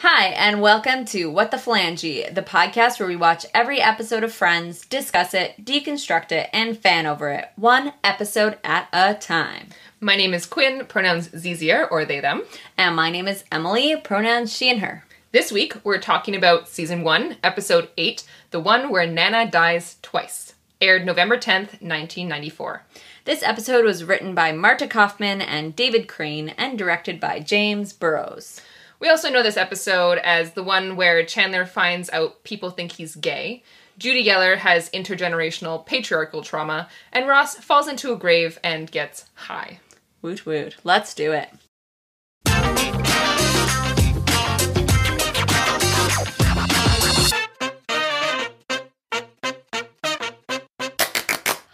Hi, and welcome to What the Phalange, the podcast where we watch every episode of Friends, discuss it, deconstruct it, and fan over it, one episode at a time. My name is Quinn, pronouns Zzier, or they, them. And my name is Emilie, pronouns she and her. This week, we're talking about Season 1, Episode 8, the one where Nana dies twice. Aired November 10th, 1994. This episode was written by Marta Kaufman and David Crane and directed by James Burrows. We also know this episode as the one where Chandler finds out people think he's gay, Judy Yeller has intergenerational patriarchal trauma, and Ross falls into a grave and gets high. Woot woot. Let's do it.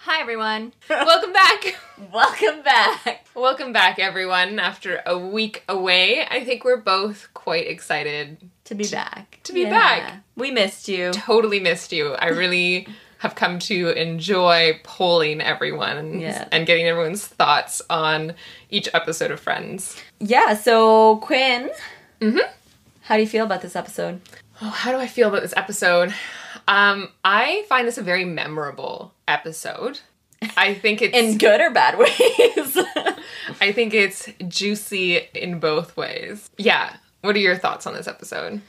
Hi, everyone. Welcome back. Welcome back. Welcome back, everyone. After a week away, I think we're both quite excited to be back. To be back. We missed you. Totally missed you. I really have come to enjoy polling everyone and getting everyone's thoughts on each episode of Friends. Yeah, so Quinn, how do you feel about this episode? Oh, how do I feel about this episode? I find this a very memorable episode. I think it's... in good or bad ways? I think it's juicy in both ways. Yeah. What are your thoughts on this episode?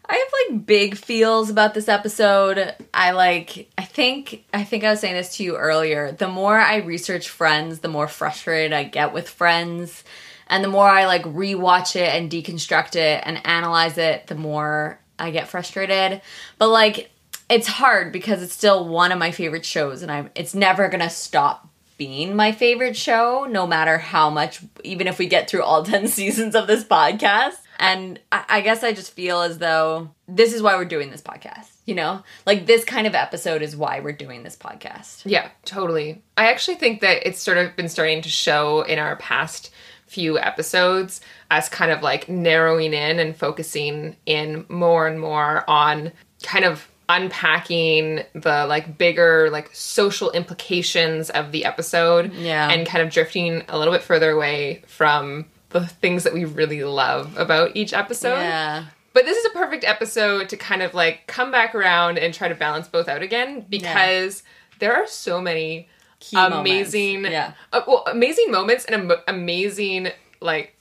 I have, big feels about this episode. I think I was saying this to you earlier. The more I research Friends, the more frustrated I get with Friends. And the more I, rewatch it and deconstruct it and analyze it, the more I get frustrated. But, it's hard because it's still one of my favorite shows, and it's never gonna stop being my favorite show, no matter how much, even if we get through all 10 seasons of this podcast. And I guess I just feel as though this is why we're doing this podcast, you know? This kind of episode is why we're doing this podcast. Yeah, totally. I actually think that it's sort of been starting to show in our past few episodes as kind of narrowing in and focusing in more and more on kind of unpacking the bigger social implications of the episode and kind of drifting a little bit further away from the things that we really love about each episode. Yeah. But this is a perfect episode to kind of come back around and try to balance both out again because there are so many amazing amazing moments and amazing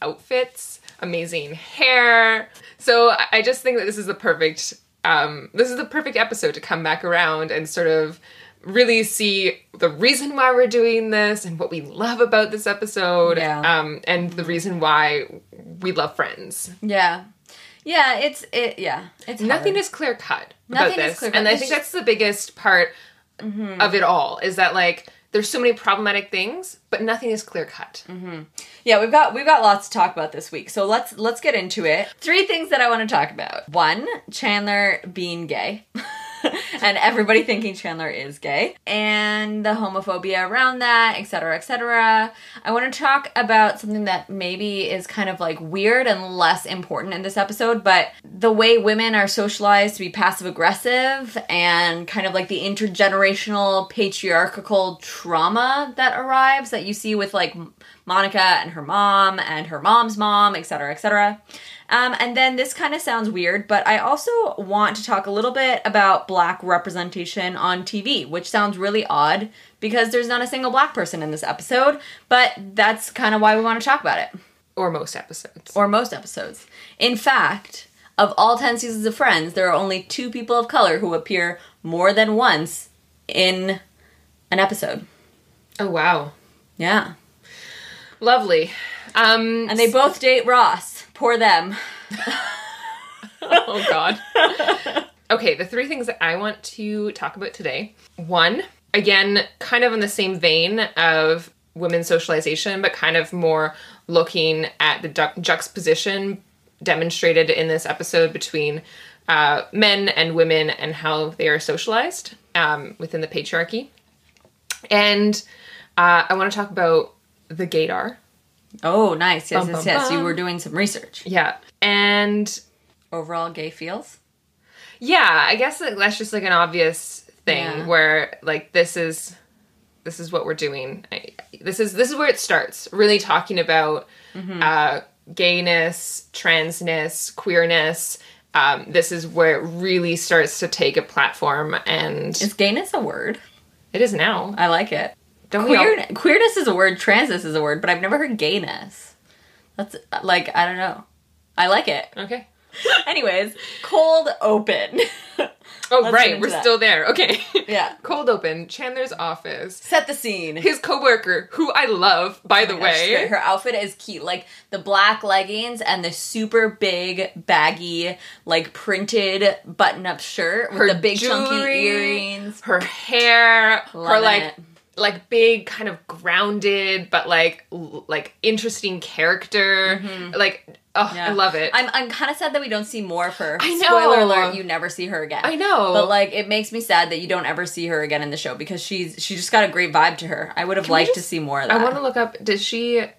outfits, amazing hair. So I just think that this is the perfect episode to come back around and sort of really see the reason why we're doing this and what we love about this episode and the reason why we love Friends. Yeah. Yeah, it's nothing hard. is clear cut about this. And I think that's the biggest part of it all is that there's so many problematic things, but nothing is clear cut. Mm-hmm. Yeah, we've got lots to talk about this week. So let's get into it. 3 things that I want to talk about. 1, Chandler being gay. And everybody thinking Chandler is gay. And the homophobia around that, etc., etc. I want to talk about something that maybe is kind of weird and less important in this episode, but the way women are socialized to be passive-aggressive and kind of the intergenerational patriarchal trauma that arrives that you see with Monica and her mom's mom, etc., etc. And then this kind of sounds weird, but I also want to talk a little bit about Black representation on TV, which sounds really odd because there's not a single Black person in this episode, but that's kind of why we want to talk about it. Or most episodes. In fact, of all 10 seasons of Friends, there are only 2 people of color who appear more than once in an episode. Oh, wow. Yeah. Lovely. And they both date Ross. Poor them. Oh, God. Okay, the 3 things that I want to talk about today. 1, again, kind of in the same vein of women's socialization, but kind of more looking at the juxtaposition demonstrated in this episode between men and women and how they are socialized within the patriarchy. And I want to talk about the Gaydar. Oh, nice. Yes. You were doing some research. Yeah. And overall gay feels? Yeah, I guess that's just an obvious thing where this is what we're doing. This is where it starts. Really talking about gayness, transness, queerness, this is where it really starts to take a platform. And is gayness a word? It is now. I like it. Queerness is a word, transness is a word, but I've never heard gayness. That's, like, I don't know. I like it. Okay. Anyways, cold open. Oh, right. We're still there. Okay. Yeah. Cold open. Chandler's office. Set the scene. His coworker, who I love, by the way. Her outfit is cute. Like, the black leggings and the super big, baggy, like, printed button-up shirt with the big jewelry, chunky earrings. Her hair. Loving it. Like big, kind of grounded, but like interesting character. Mm-hmm. Like, oh, yeah. I love it. I'm kind of sad that we don't see more of her. I know. Spoiler alert, you never see her again. I know. But like, it makes me sad that you don't ever see her again in the show because she just got a great vibe to her. I would have liked to see more of that. I want to look up,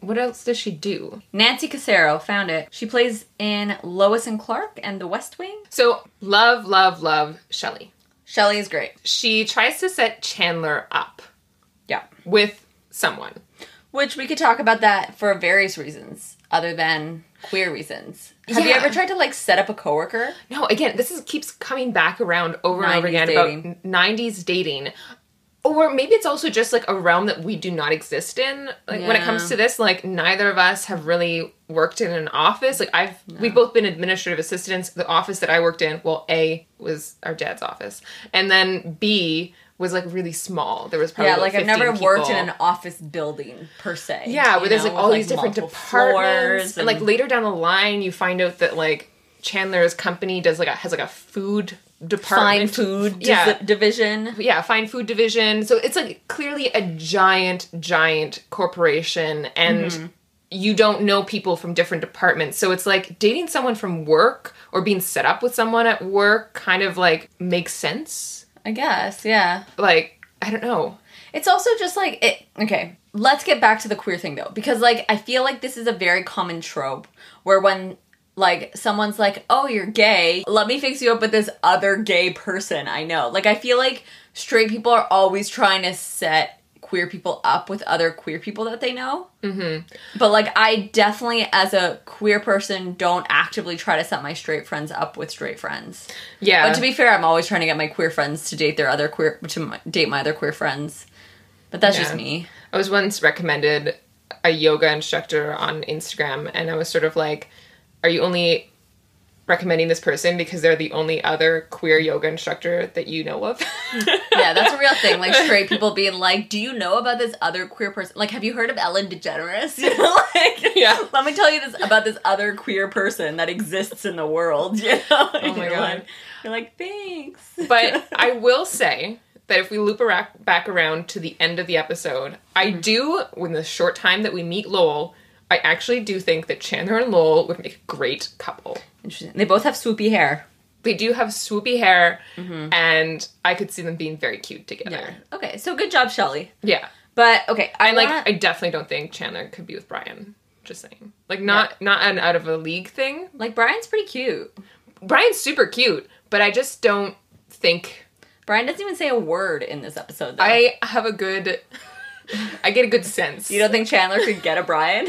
what else does she do? Nancy Casero, found it. She plays in Lois and Clark and The West Wing. So, love Shelley. Shelley is great. She tries to set Chandler up. Yeah. With someone. Which we could talk about that for various reasons, other than queer reasons. Have you ever tried to, like, set up a coworker? No, again, this keeps coming back around over and over again dating. About 90s dating. Or maybe it's also just, like, a realm that we do not exist in. Like, when it comes to this, like, neither of us have really worked in an office. Like, we've both been administrative assistants. The office that I worked in, well, A, was our dad's office. And then B was, like, really small. There was probably like 15 I've never people. Worked in an office building, per se. Yeah, where there's, like, all these different departments. And, like, later down the line, you find out that, like, Chandler's company has, like, a food department. Fine food division. Yeah, fine food division. So it's, like, clearly a giant corporation, and you don't know people from different departments. So it's, like, dating someone from work or being set up with someone at work kind of, like, makes sense. I guess, yeah. Like, I don't know. It's also just like, okay, let's get back to the queer thing though. Because, like, I feel like this is a very common trope where when, like, someone's like, oh, you're gay, let me fix you up with this other gay person I know. Like, I feel like straight people are always trying to set queer people up with other queer people that they know. Mm-hmm. But, like, I definitely, as a queer person, don't actively try to set my straight friends up with straight friends. Yeah. But to be fair, I'm always trying to get my queer friends to date my other queer friends. But that's just me. I was once recommended a yoga instructor on Instagram, and I was sort of like, are you only recommending this person because they're the only other queer yoga instructor that you know of? Yeah, that's a real thing. Like, straight people being like, do you know about this other queer person? Like, have you heard of Ellen DeGeneres? You know, like, yeah. Let me tell you about this other queer person that exists in the world, you know? Oh my God. You're like, thanks. But I will say that if we loop back around to the end of the episode, I do, in the short time that we meet Lowell, I actually do think that Chandler and Lowell would make a great couple. Interesting. They both have swoopy hair. They do have swoopy hair, and I could see them being very cute together. Yeah. Okay, so good job, Shelley. Yeah. But, okay, I definitely don't think Chandler could be with Brian. Just saying. Like, not an out of a league thing. Like, Brian's pretty cute. Brian's super cute, but I just don't think... Brian doesn't even say a word in this episode, though. I get a good sense. You don't think Chandler could get a Brian?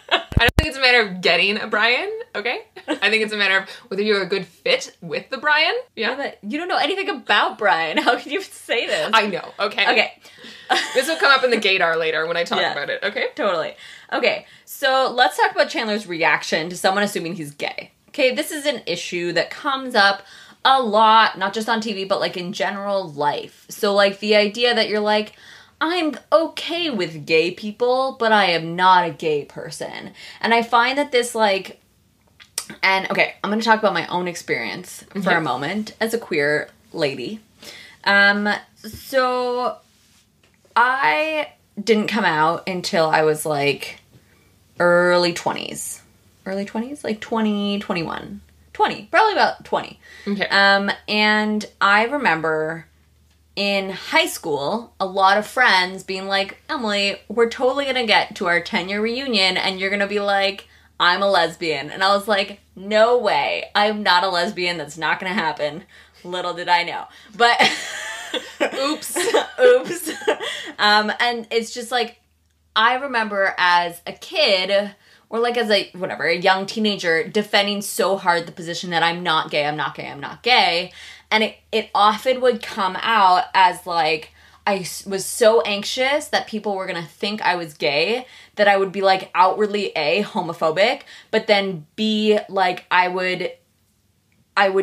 I don't think it's a matter of getting a Brian, okay? I think it's a matter of whether you're a good fit with the Brian. Yeah. But you don't know anything about Brian. How can you say this? I know, okay? Okay. This will come up in the gaydar later when I talk about it, okay? Totally. Okay, so let's talk about Chandler's reaction to someone assuming he's gay. Okay, this is an issue that comes up a lot, not just on TV, but, like, in general life. So, like, the idea that you're like, I'm okay with gay people, but I am not a gay person. And I find that this, like... And, okay, I'm going to talk about my own experience for a moment as a queer lady. So, I didn't come out until I was, like, early 20s. Early 20s? Like, 20, 21. 20. Probably about 20. Okay. And I remember... in high school, a lot of friends being like, Emily, we're totally gonna get to our 10-year reunion and you're gonna be like, I'm a lesbian. And I was like, no way. I'm not a lesbian. That's not gonna happen. Little did I know. But, oops. Oops. And it's just like, I remember as a kid or like as a, whatever, a young teenager defending so hard the position that I'm not gay, I'm not gay, I'm not gay. And it often would come out as like, I was so anxious that people were going to think I was gay that I would be like outwardly A, homophobic, but then B, like I would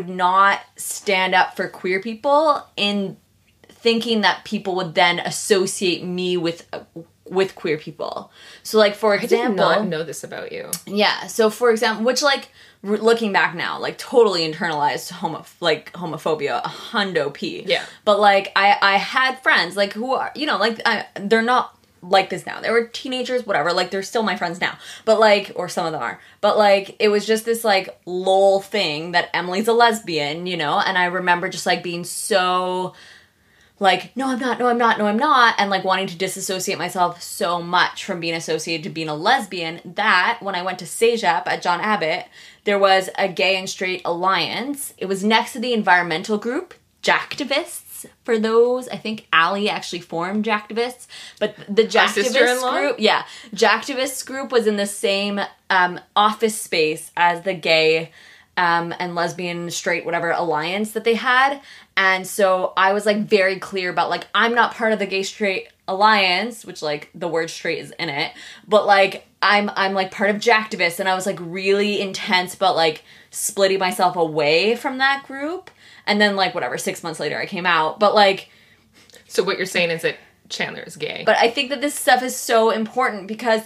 not stand up for queer people in thinking that people would then associate me with queer people. So like, for example, I did not know this about you. Yeah. So for example, which like looking back now, like totally internalized homophobia, 100%. Yeah. But like I had friends like who are, you know, like they're not like this now. They were teenagers, whatever. Like they're still my friends now. But like, or some of them are. But like it was just this like lol thing that Emily's a lesbian, you know? And I remember just like being so like, no, I'm not, no, I'm not, no, I'm not, and like wanting to disassociate myself so much from being associated to being a lesbian that when I went to CEGEP at John Abbott, there was a gay and straight alliance. It was next to the environmental group, Jacktivists. For those, I think Allie actually formed Jacktivists, but the Jacktivists group, yeah, Jacktivists group was in the same office space as the gay and lesbian, straight, whatever alliance that they had. And so I was like very clear about like, I'm not part of the gay straight alliance, which like the word straight is in it, but like I'm like part of Jacktivists, and I was like really intense about like splitting myself away from that group. And then like whatever, 6 months later I came out, but like. So what you're saying is that Chandler is gay. But I think that this stuff is so important because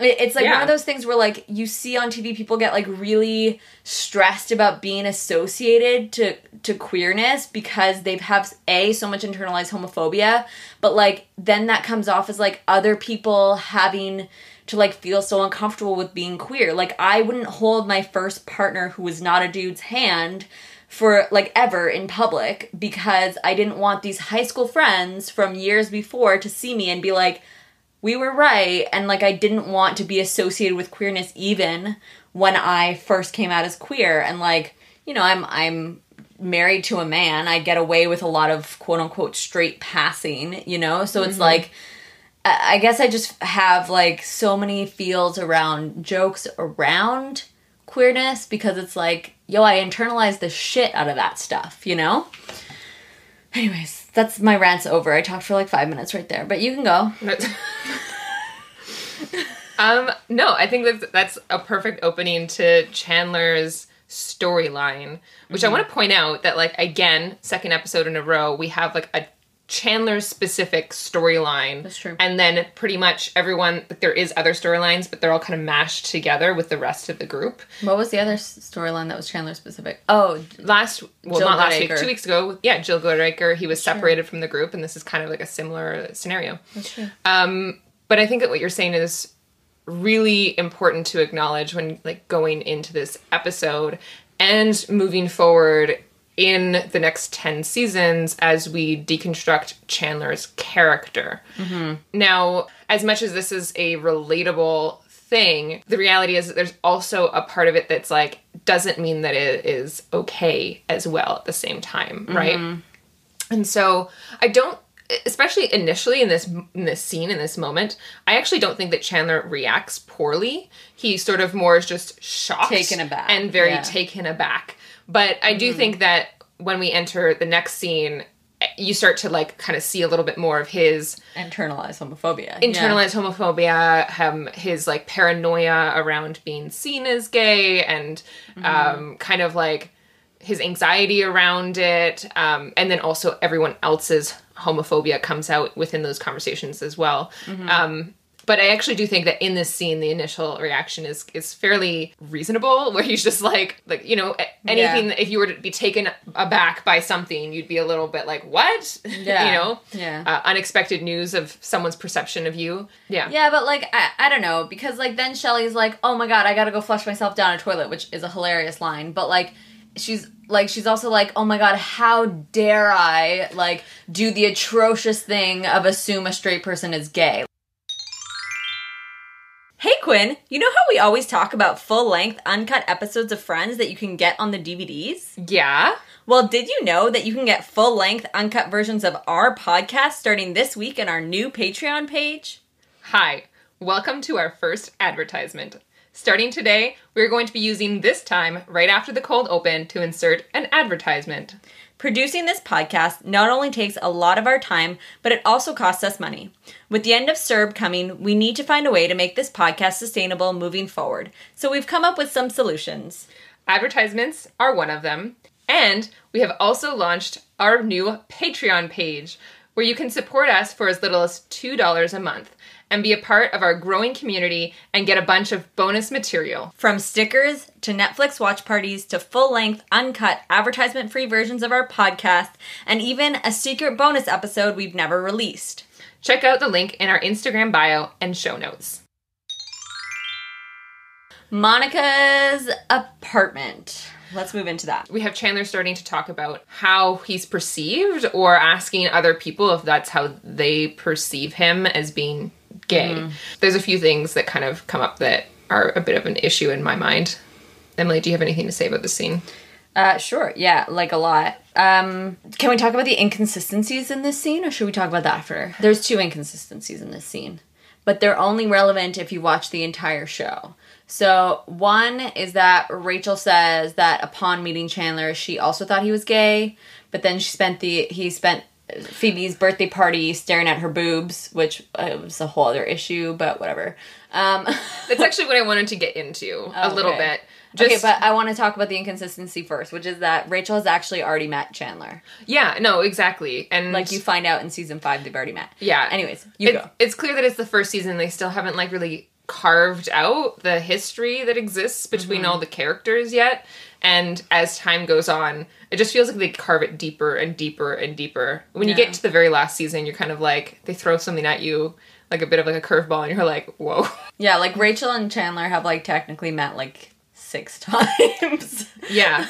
it's like one of those things where like you see on TV people get like really stressed about being associated to queerness because they have so much internalized homophobia, but like then that comes off as like other people having to like feel so uncomfortable with being queer. Like I wouldn't hold my first partner who was not a dude's hand for like ever in public because I didn't want these high school friends from years before to see me and be like, we were right, and like I didn't want to be associated with queerness even when I first came out as queer. And like, you know, I'm married to a man. I get away with a lot of quote unquote straight passing, you know? So it's like, I guess I just have like so many fields around jokes around queerness because it's like, yo, I internalized the shit out of that stuff, you know? Anyways, that's my rant's over. I talked for like 5 minutes right there, but you can go. No, I think that's a perfect opening to Chandler's storyline, which I want to point out that like, again, second episode in a row, we have like a Chandler specific storyline. That's true. And then pretty much everyone, like, there is other storylines, but they're all kind of mashed together with the rest of the group. What was the other storyline that was Chandler specific? Oh, not last week, 2 weeks ago. Yeah, Jill Goodacre. He was separated from the group, and this is kind of like a similar scenario. That's true. But I think that what you're saying is really important to acknowledge when like going into this episode and moving forward in the next 10 seasons as we deconstruct Chandler's character. Now, as much as this is a relatable thing, the reality is that there's also a part of it that's like, doesn't mean that it is okay as well at the same time, right? And so I don't, especially initially in this scene, in this moment, I actually don't think that Chandler reacts poorly. He sort of more is just shocked. Taken aback. And very taken aback. But I do think that when we enter the next scene, you start to like kind of see a little bit more of his internalized homophobia. His like paranoia around being seen as gay and kind of like his anxiety around it. And then also everyone else's homophobia comes out within those conversations as well. But I actually do think that in this scene, the initial reaction is fairly reasonable, where he's just like, you know, anything, if you were to be taken aback by something, you'd be a little bit like, what? Yeah. You know? Unexpected news of someone's perception of you. Yeah. Yeah, but like, I don't know, because like then Shelly's like, oh my god, I gotta go flush myself down a toilet, which is a hilarious line, but like, she's also like, oh my god, how dare I, like, do the atrocious thing of assume a straight person is gay. Hey Quinn, you know how we always talk about full-length, uncut episodes of Friends that you can get on the DVDs? Yeah. Well, did you know that you can get full-length, uncut versions of our podcast starting this week in our new Patreon page? Hi, welcome to our first advertisement. Starting today, we're going to be using this time right after the cold open to insert an advertisement. Producing this podcast not only takes a lot of our time, but it also costs us money. With the end of CERB coming, we need to find a way to make this podcast sustainable moving forward. So we've come up with some solutions. Advertisements are one of them. And we have also launched our new Patreon page, where you can support us for as little as $2 a month and be a part of our growing community and get a bunch of bonus material. From stickers to Netflix watch parties to full-length, uncut, advertisement-free versions of our podcast, and even a secret bonus episode we've never released. Check out the link in our Instagram bio and show notes. Monica's apartment. Let's move into that. We have Chandler starting to talk about how he's perceived, or asking other people if that's how they perceive him as being gay. Mm-hmm. There's a few things that kind of come up that are a bit of an issue in my mind. Emily, do you have anything to say about this scene? Sure. Yeah, like a lot. Can we talk about the inconsistencies in this scene, or should we talk about that after? There's 2 inconsistencies in this scene, but they're only relevant if you watch the entire show. So one is that Rachel says that upon meeting Chandler, she also thought he was gay, but then he spent Phoebe's birthday party staring at her boobs, which was a whole other issue, but whatever. That's actually what I wanted to get into a little bit. Okay, but I want to talk about the inconsistency first, which is that Rachel has actually already met Chandler. Yeah, no, exactly. And like you find out in season 5 they've already met. Yeah. Anyways, go. It's clear that it's the first season. They still haven't really carved out the history that exists between all the characters yet. And as time goes on, it just feels like they carve it deeper and deeper and deeper. When you get to the very last season, you're kind of like, they throw something at you, like a bit of like a curveball, and you're like, whoa. Yeah, like Rachel and Chandler have technically met 6 times. Yeah,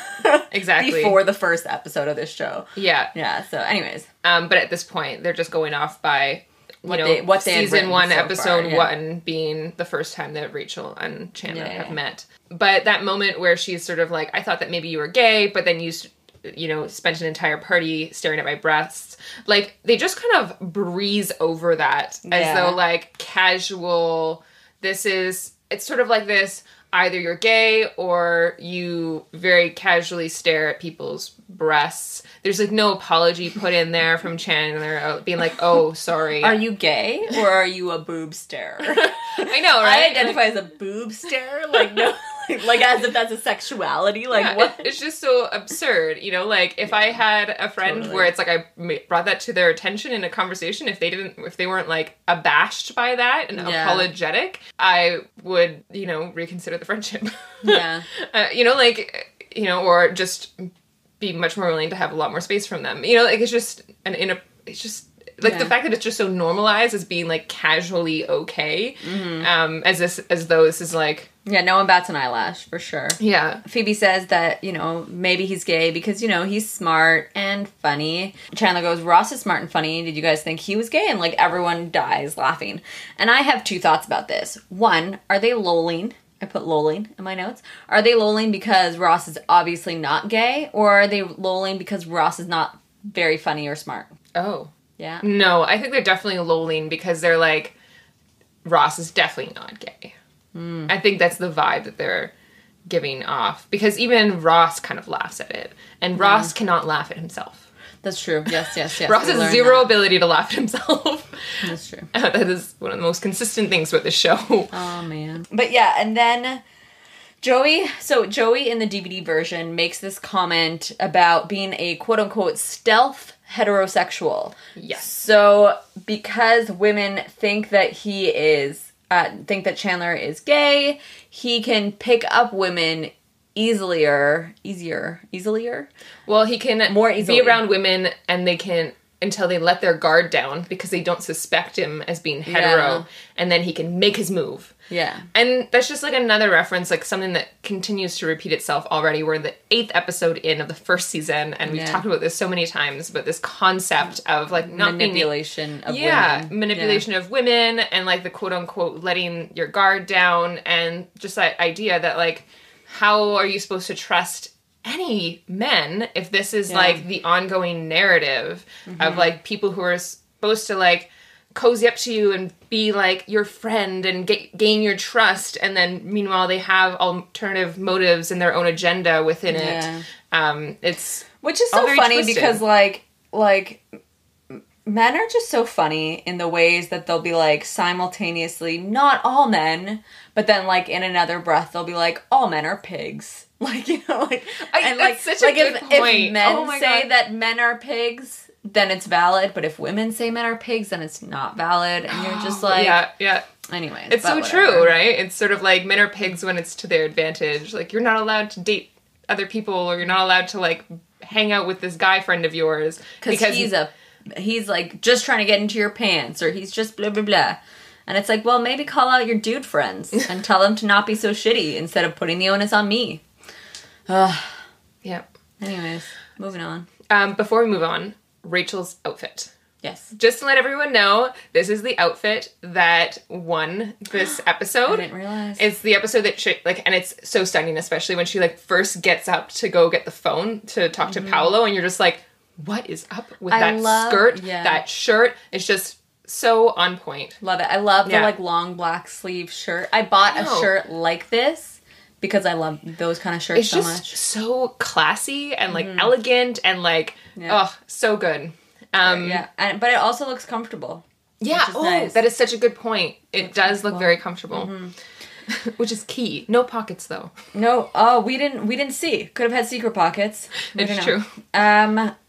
exactly. Before the first episode of this show. Yeah. Yeah, so anyways. But at this point, they're just going off by what they season 1, so episode far, 1 being the first time that Rachel and Chandler have met. But that moment where she's sort of like, I thought that maybe you were gay, but then you spent an entire party staring at my breasts. They just kind of breeze over that as though casual, it's sort of like this, either you're gay or you very casually stare at people's breasts. There's no apology put in there from Chandler being like, oh, sorry. Are you gay or are you a boob stare? I know, right? I identify as a boob stare. No, as if that's a sexuality. What? It's just so absurd. If I had a friend where it's I brought that to their attention in a conversation, if they weren't abashed by that and apologetic, I would, reconsider the friendship. Yeah. Or just be much more willing to have a lot more space from them. It's just the fact that it's just so normalized as being casually okay, as though this is yeah, no one bats an eyelash for sure. Yeah. Phoebe says that maybe he's gay because he's smart and funny. Chandler goes, Ross is smart and funny. Did you guys think he was gay? And everyone dies laughing. And I have 2 thoughts about this. One, are they lolling? I put lolling in my notes. Are they lolling because Ross is obviously not gay, or are they lolling because Ross is not very funny or smart? Oh. Yeah? No, I think they're definitely lolling because they're Ross is definitely not gay. I think that's the vibe that they're giving off. Because even Ross kind of laughs at it. And Ross cannot laugh at himself. That's true. Yes. Ross has zero ability to laugh at himself. That's true. That is one of the most consistent things with this show. Oh, man. But yeah, and then Joey in the DVD version makes this comment about being a quote-unquote stealth heterosexual. Yes. So because women think that Chandler is gay, he can pick up women easier. Well, he can more easily be around women, and they can, until they let their guard down because they don't suspect him as being hetero, and then he can make his move. Yeah. And that's just another reference, something that continues to repeat itself already. We're in the 8th episode in of the first season, and we've talked about this so many times, but this concept of not manipulation of women. Yeah, manipulation of women, and the quote-unquote letting your guard down, and just that idea that how are you supposed to trust any men if this is the ongoing narrative of people who are supposed to cozy up to you and be like your friend and gain your trust, and then meanwhile they have alternative motives and their own agenda within it. It's which is so funny twisted. Because like men are just so funny in the ways that they'll be like simultaneously not all men, but then like in another breath they'll be like all men are pigs. Like, you know, like that's such a good point. If men say that men are pigs, then it's valid, but if women say men are pigs, then it's not valid, and you're just like yeah. Anyways, it's so true, right? It's sort of like men are pigs when it's to their advantage. Like, you're not allowed to date other people, or you're not allowed to like hang out with this guy friend of yours because he's like just trying to get into your pants, or he's just blah blah blah. And it's like, well, maybe call out your dude friends and tell them to not be so shitty instead of putting the onus on me. Yeah. Anyways, moving on. Before we move on, Rachel's outfit. Yes. Just to let everyone know, this is the outfit that won this episode. I didn't realize. It's the episode that and it's so stunning, especially when she like first gets up to go get the phone to talk to Paolo, and you're just like, what is up with that skirt, that shirt? It's just so on point. Love it. I love the like long black sleeve shirt. I bought a shirt like this because I love those kind of shirts so much. It's just so classy and like elegant and like, so good. But it also looks comfortable. Yeah. Which is nice. That is such a good point. It does look very comfortable. Which is key. No pockets though. No. Oh, we didn't see. Could have had secret pockets. It's true.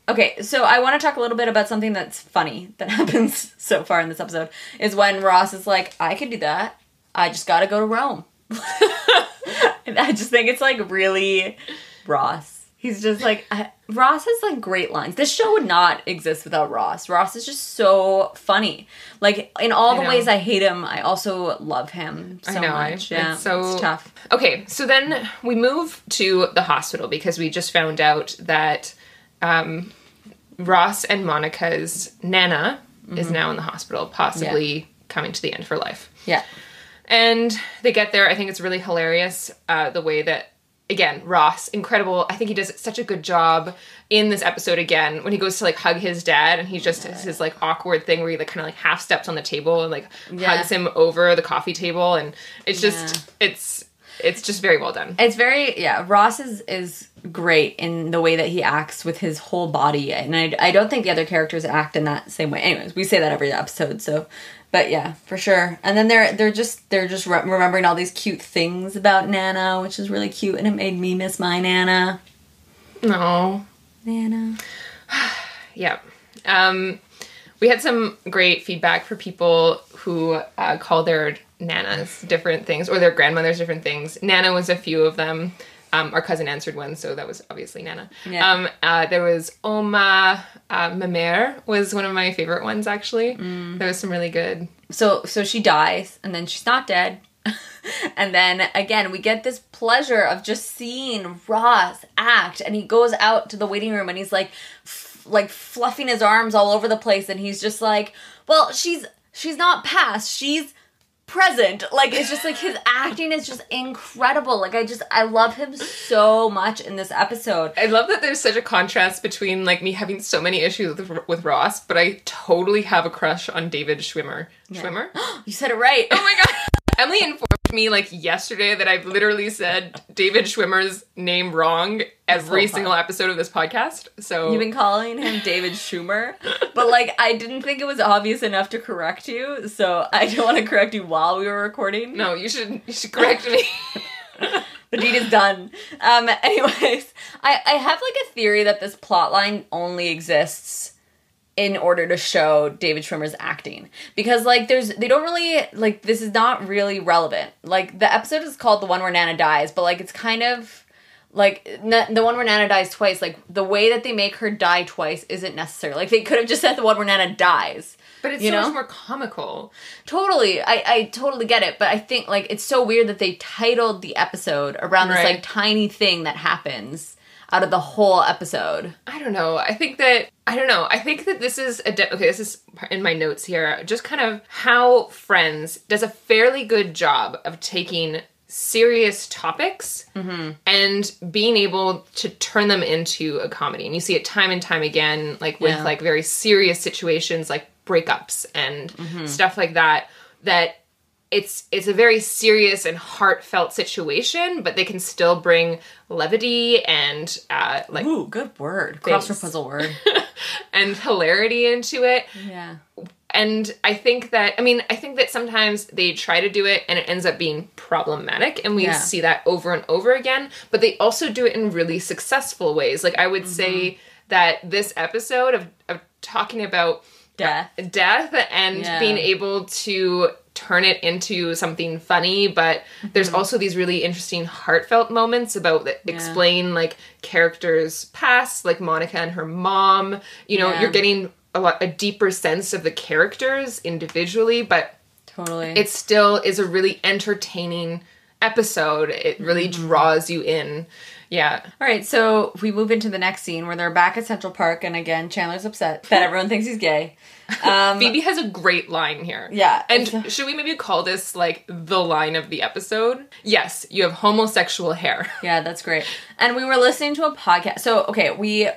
Okay, so I want to talk a little bit about something that's funny that happens so far in this episode, is when Ross is like, I could do that. I just gotta go to Rome. And I just think it's like really Ross. He's just like, Ross has like great lines. This show would not exist without Ross. Ross is just so funny. Like, in all the ways I hate him, I also love him so much. Yeah, it's tough. Okay, so then we move to the hospital because we just found out that Ross and Monica's Nana is now in the hospital, possibly coming to the end of her life. Yeah. And they get there. I think it's really hilarious the way that, again, Ross, incredible. I think he does such a good job in this episode again when he goes to like hug his dad, and he just does his like awkward thing where he like kind of like half steps on the table and like hugs him over the coffee table, and it's just it's just very well done. It's very Ross is great in the way that he acts with his whole body, and I don't think the other characters act in that same way. Anyways, we say that every episode, so. But yeah, for sure. And then they're just remembering all these cute things about Nana, which is really cute, and it made me miss my Nana. No, Nana. Yeah. We had some great feedback for people who call their Nanas different things, or their grandmothers different things. Nana was a few of them. Our cousin answered one, so that was obviously Nana. Yeah. There was Oma Mamere was one of my favorite ones, actually. There was some really good. So she dies, and then she's not dead. And then, again, we get this pleasure of just seeing Ross act, and he goes out to the waiting room, and he's like fluffing his arms all over the place, and he's just like, well, she's not past, she's present. Like, it's just like his acting is just incredible. Like, I love him so much in this episode. I love that there's such a contrast between like me having so many issues with Ross, but I totally have a crush on David Schwimmer. Schwimmer? You said it right. Oh my god. Emily informed me like yesterday that I've literally said David Schwimmer's name wrong every single episode of this podcast. So you've been calling him David Schumer, but like I didn't think it was obvious enough to correct you, so I don't want to correct you while we were recording. No, you should correct me. The deed is done. Anyways, I have like a theory that this plot line only exists in order to show David Schwimmer's acting. Because, like, they don't really, like, this is not really relevant. Like, the episode is called The One Where Nana Dies, but, like, it's kind of, like, the one where Nana dies twice. Like, the way that they make her die twice isn't necessary. Like, they could have just said The One Where Nana Dies. But it's so much more comical. Totally. I totally get it. But I think, like, it's so weird that they titled the episode around this, like, tiny thing that happens out of the whole episode. I don't know. I think that this is this is in my notes here. Just kind of how Friends does a fairly good job of taking serious topics and being able to turn them into a comedy. And you see it time and time again, like with like very serious situations, like breakups and stuff like that, that it's a very serious and heartfelt situation, but they can still bring levity and like, ooh, good word, crossword puzzle word, and hilarity into it. Yeah. And I think that sometimes they try to do it and it ends up being problematic, and we see that over and over again, but they also do it in really successful ways. Like, I would say that this episode of talking about death and being able to turn it into something funny, but there's also these really interesting heartfelt moments about that explain like characters' past, like Monica and her mom. You know, you're getting a deeper sense of the characters individually, but it still is a really entertaining episode. It really draws you in. Yeah. All right, so we move into the next scene where they're back at Central Park, and again, Chandler's upset that everyone thinks he's gay. Phoebe has a great line here. Yeah. And should we maybe call this, like, the line of the episode? Yes, you have homosexual hair. Yeah, that's great. And we were listening to a podcast. So, okay, we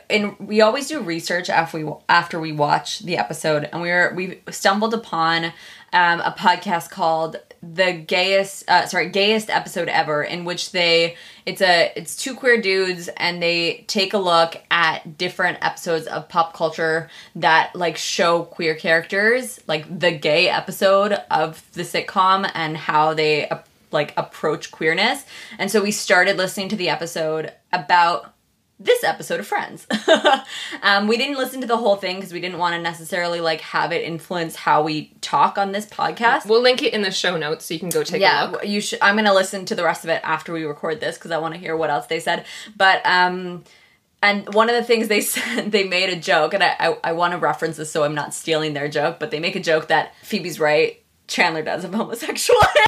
always do research after we watch the episode, and we stumbled upon a podcast called the gayest episode ever, in which it's two queer dudes, and they take a look at different episodes of pop culture that like show queer characters, like the gay episode of the sitcom and how they like approach queerness. And so we started listening to the episode about this episode of Friends. We didn't listen to the whole thing because we didn't want to necessarily like have it influence how we talk on this podcast. We'll link it in the show notes so you can go take a look. You should. I'm going to listen to the rest of it after we record this because I want to hear what else they said. But and one of the things they said, they made a joke, and I want to reference this so I'm not stealing their joke, but they make a joke that Phoebe's right, Chandler does have homosexual hair.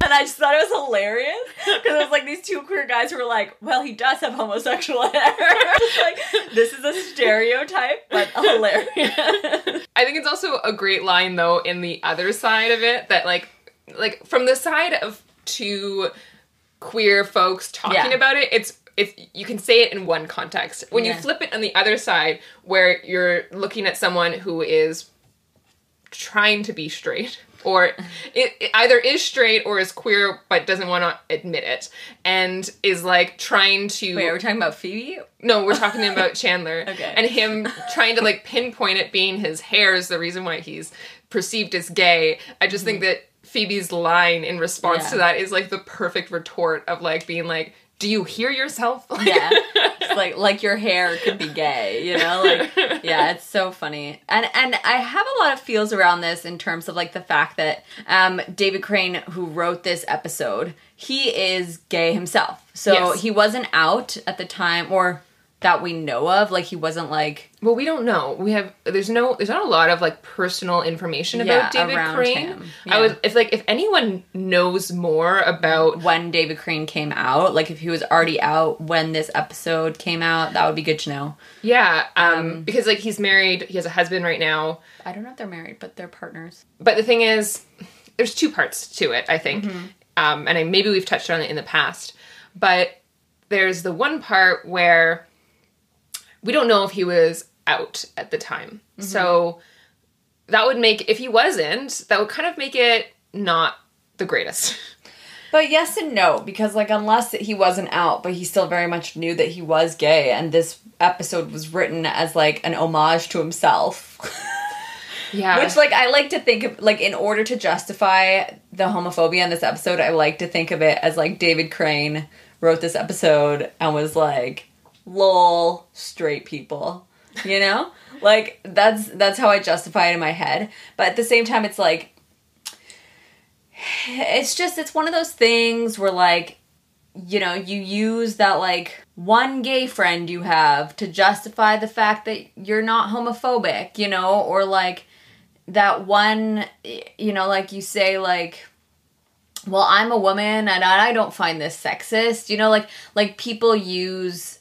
And I just thought it was hilarious because it was like these two queer guys who were like, well, he does have homosexual hair. Like, this is a stereotype, but hilarious. I think it's also a great line, though, in the other side of it, that like from the side of two queer folks talking about it, it's you can say it in one context. When you flip it on the other side, where you're looking at someone who is trying to be straight, or it either is straight or is queer but doesn't want to admit it, and is like trying to... Wait, are we talking about Phoebe? No, we're talking about Chandler. Okay. And him trying to like pinpoint it being his hair is the reason why he's perceived as gay. I just think that Phoebe's line in response to that is like the perfect retort of like being like, do you hear yourself? Yeah. It's like your hair could be gay, you know? Like, yeah, it's so funny. And I have a lot of feels around this in terms of like the fact that David Crane, who wrote this episode, he is gay himself. So he wasn't out at the time, or that we know of. Like, he wasn't like... Well, we don't know. There's not a lot of like personal information about David Crane. Yeah. If anyone knows more about when David Crane came out, like if he was already out when this episode came out, that would be good to know. Yeah, because like he's married, he has a husband right now. I don't know if they're married, but they're partners. But the thing is, there's two parts to it, I think. And maybe we've touched on it in the past, but there's the one part where we don't know if he was out at the time. So that would make, if he wasn't, that would kind of make it not the greatest. But yes and no, because like unless he wasn't out, but he still very much knew that he was gay, and this episode was written as like an homage to himself. Yeah. Which like I like to think of, like, in order to justify the homophobia in this episode, I like to think of it as like David Crane wrote this episode and was like, lol, straight people, you know? Like, that's how I justify it in my head. But at the same time, it's like, it's one of those things where, like, you know, you use that, like, one gay friend you have to justify the fact that you're not homophobic, you know? Or, like, that one, you know, like, you say, like, well, I'm a woman and I don't find this sexist, you know? Like people use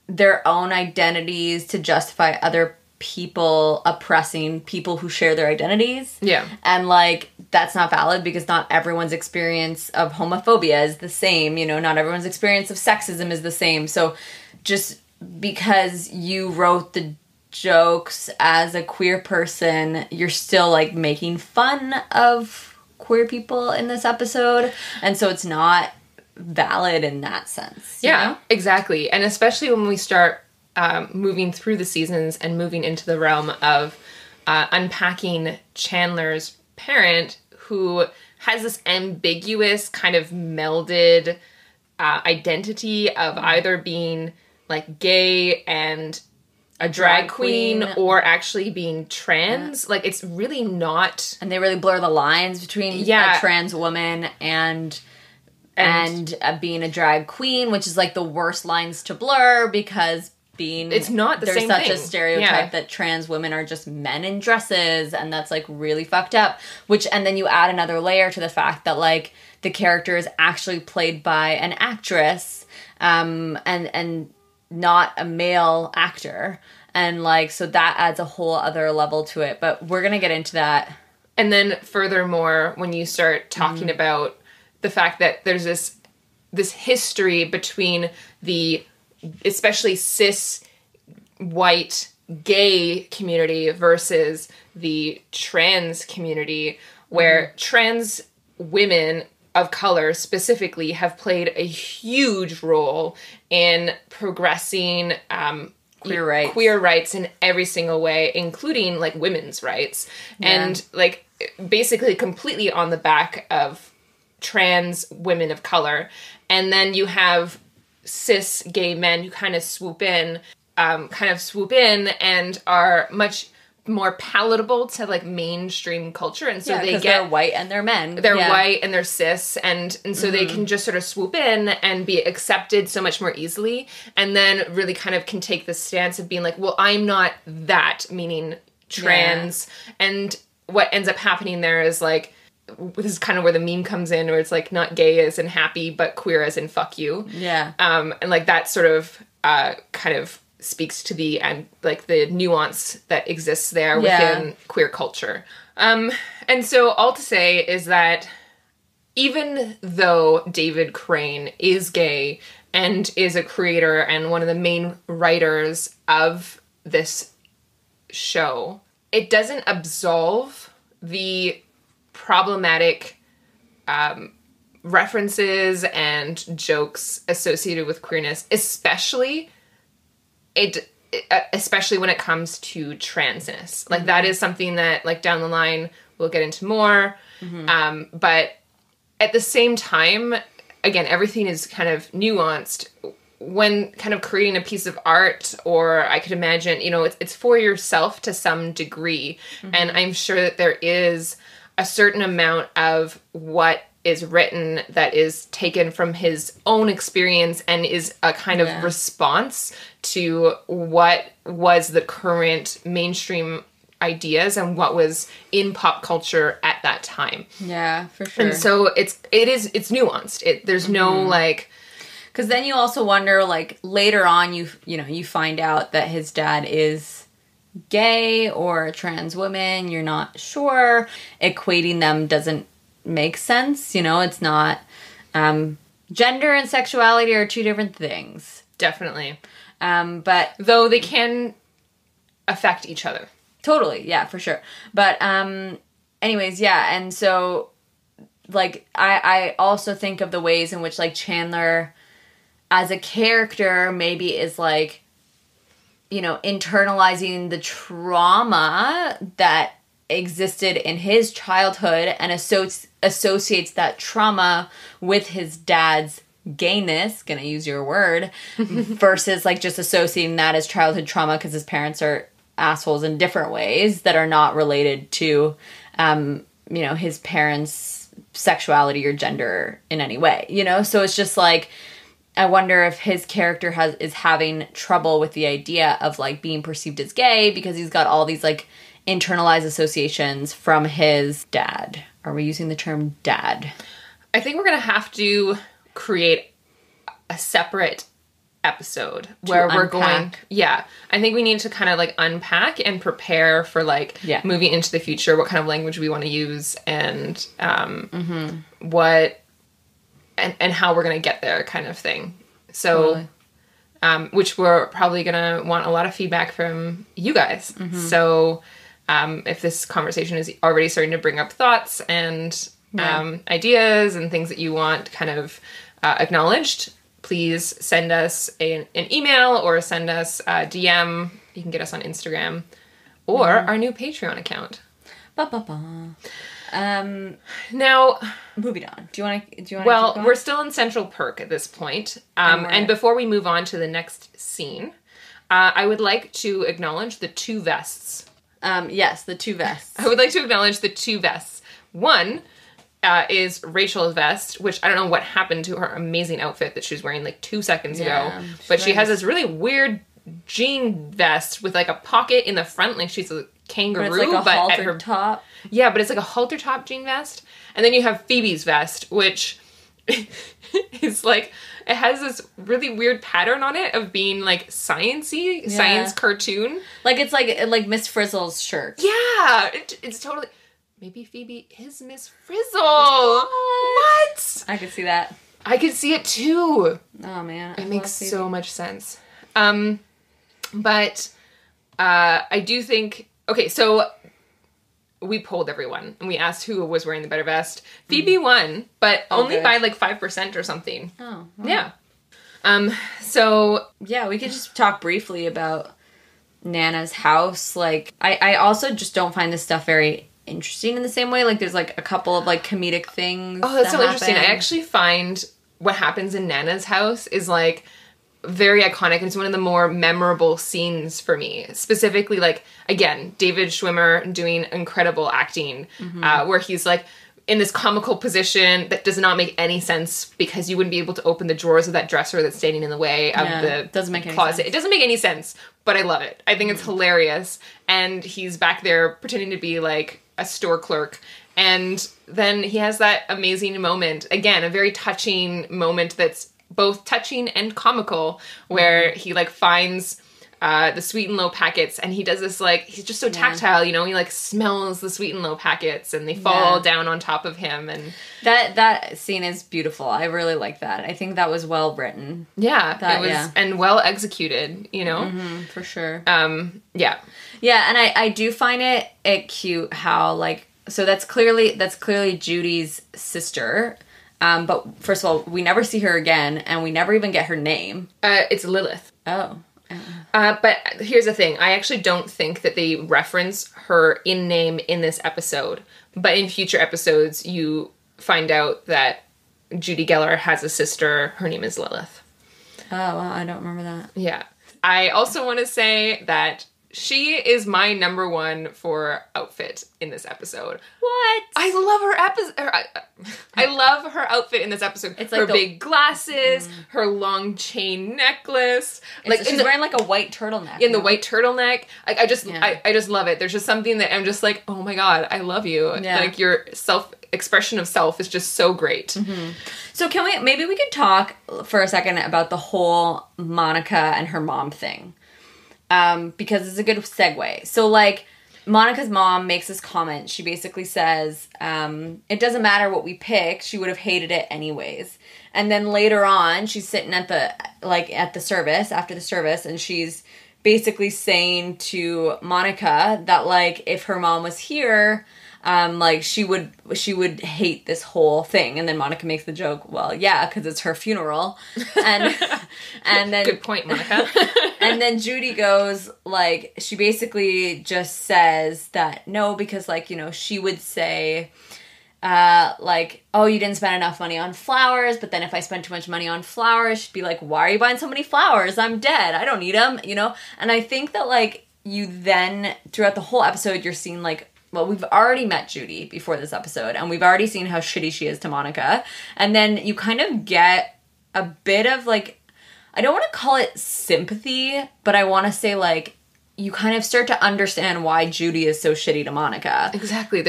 their own identities to justify other people oppressing people who share their identities. Yeah. And, like, that's not valid because not everyone's experience of homophobia is the same. You know, not everyone's experience of sexism is the same. So just because you wrote jokes as a queer person, you're still like making fun of queer people in this episode, and so it's not valid in that sense. You know? Exactly. And especially when we start moving through the seasons and moving into the realm of unpacking Chandler's parent, who has this ambiguous kind of melded identity of either being like gay and a drag queen or actually being trans. Like, it's really not... And they really blur the lines between a trans woman and being a drag queen, which is like the worst lines to blur, because it's not the same thing. There's such a stereotype that trans women are just men in dresses, and that's like really fucked up. And then you add another layer to the fact that like the character is actually played by an actress, and not a male actor. And like, so that adds a whole other level to it, but we're going to get into that. And then furthermore, when you start talking about the fact that there's this history between the, especially cis white gay community versus the trans community, where trans women of color specifically have played a huge role in progressing queer rights in every single way, including like women's rights, and like basically completely on the back of trans women of color. And then you have cis gay men who kind of swoop in and are much more palatable to like mainstream culture, and so they're white and they're men. They're white and they're cis, and so they can just sort of swoop in and be accepted so much more easily, and then really kind of can take the stance of being like, well, I'm not that, meaning trans. And what ends up happening there is like, this is kind of where the meme comes in, where it's like not gay as in happy, but queer as in fuck you. And like that sort of kind of speaks to the nuance that exists there within queer culture. And so all to say is that even though David Crane is gay and is a creator and one of the main writers of this show, it doesn't absolve the problematic references and jokes associated with queerness, especially when it comes to transness. Like, that is something that, like, down the line we'll get into more. But at the same time, again, everything is kind of nuanced. When kind of creating a piece of art, or I could imagine, you know, it's for yourself to some degree. And I'm sure that there is a certain amount of what is written that is taken from his own experience and is a kind of response to what was the current mainstream ideas and what was in pop culture at that time. Yeah, for sure. And so it's nuanced. There's no like, because then you also wonder, like, later on you find out that his dad is gay or a trans woman. You're not sure. Equating them doesn't make sense. You know, it's not, gender and sexuality are two different things. Definitely. But though they can affect each other. Totally. Yeah, for sure. But, anyways, yeah. And so, like, I also think of the ways in which, like, Chandler as a character maybe is, like, you know, internalizing the trauma that existed in his childhood and associates that trauma with his dad's gayness, gonna use your word, versus like just associating that as childhood trauma because his parents are assholes in different ways that are not related to, you know, his parents' sexuality or gender in any way, you know? So it's just like, I wonder if his character is having trouble with the idea of like being perceived as gay because he's got all these like internalized associations from his dad. Are we using the term dad? I think we're going to have to create a separate episode where we're going. Yeah. I think we need to kind of like unpack and prepare for like moving into the future, what kind of language we want to use and what and how we're going to get there kind of thing. So which we're probably going to want a lot of feedback from you guys. So if this conversation is already starting to bring up thoughts and ideas and things that you want kind of acknowledged, please send us an email or send us a DM. You can get us on Instagram or our new Patreon account. Now, moving on. Do you want to? Well, we're still in Central Perk at this point. And before we move on to the next scene, I would like to acknowledge the two vests. Yes, the two vests. I would like to acknowledge the two vests. One is Rachel's vest, which I don't know what happened to her amazing outfit that she was wearing like 2 seconds ago. But she has this really weird jean vest with like a pocket in the front, like she's a kangaroo, but, it's like a halter at her top. Yeah, but it's like a halter top jean vest. And then you have Phoebe's vest, which is like, it has this really weird pattern on it of being like sciencey, science cartoon. Like it's like Miss Frizzle's shirt. Yeah, it's totally. Maybe Phoebe is Miss Frizzle. What? I could see that. I could see it too. Oh man, it makes so much sense. But I do think. Okay, so we polled everyone and we asked who was wearing the better vest. Phoebe won, but only by like 5% or something. Oh, wow. Yeah. So yeah, we could just talk briefly about Nana's house. Like, I also just don't find this stuff very interesting in the same way. Like, there's like a couple of like comedic things. Oh, that's so interesting. I actually find what happens in Nana's house is like very iconic, and it's one of the more memorable scenes for me. Specifically, like, again, David Schwimmer doing incredible acting, where he's like in this comical position that does not make any sense because you wouldn't be able to open the drawers of that dresser that's standing in the way of the doesn't make any closet. sense. It doesn't make any sense, but I love it. I think it's hilarious. And he's back there pretending to be like a store clerk. And then he has that amazing moment, again, a very touching moment that's both touching and comical, where he like finds the Sweet and Low packets, and he does this like, he's just so tactile, you know, he like smells the Sweet and Low packets and they fall down on top of him, and that scene is beautiful. I really like that. I think that was well written. It was and well executed, you know. For sure. Yeah, and I do find it cute how like, so that's clearly Judy's sister. But first of all, we never see her again, and we never even get her name. It's Lilith. Oh. But here's the thing. I actually don't think that they reference her in name in this episode. But in future episodes, you find out that Judy Geller has a sister. Her name is Lilith. Oh, well, I don't remember that. Yeah. I also want to say that she is my number one for outfit in this episode. What? I love her I love her outfit in this episode. It's like her big glasses, her long chain necklace. Like she's wearing like a white turtleneck. In the white turtleneck. Like I just love it. There's just something that I'm just like, oh my god, I love you. Yeah. Like your expression of self is just so great. So maybe we could talk for a second about the whole Monica and her mom thing. Because it's a good segue. So, like, Monica's mom makes this comment. She basically says, it doesn't matter what we pick. She would have hated it anyways. And then later on, she's sitting at the service, after the service, and she's basically saying to Monica that, like, if her mom was here, like, she would hate this whole thing. And then Monica makes the joke, well, yeah, because it's her funeral. And then... Good point, Monica. And then Judy goes, like, she basically just says that, no, because, like, you know, she would say, like, oh, you didn't spend enough money on flowers, but then if I spent too much money on flowers, she'd be like, why are you buying so many flowers? I'm dead. I don't need them, you know? And I think that, like, you then, throughout the whole episode, you're seeing, like, well, we've already met Judy before this episode, and we've already seen how shitty she is to Monica. And then you kind of get a bit of, like, I don't want to call it sympathy, but I want to say, like, you kind of start to understand why Judy is so shitty to Monica. Exactly.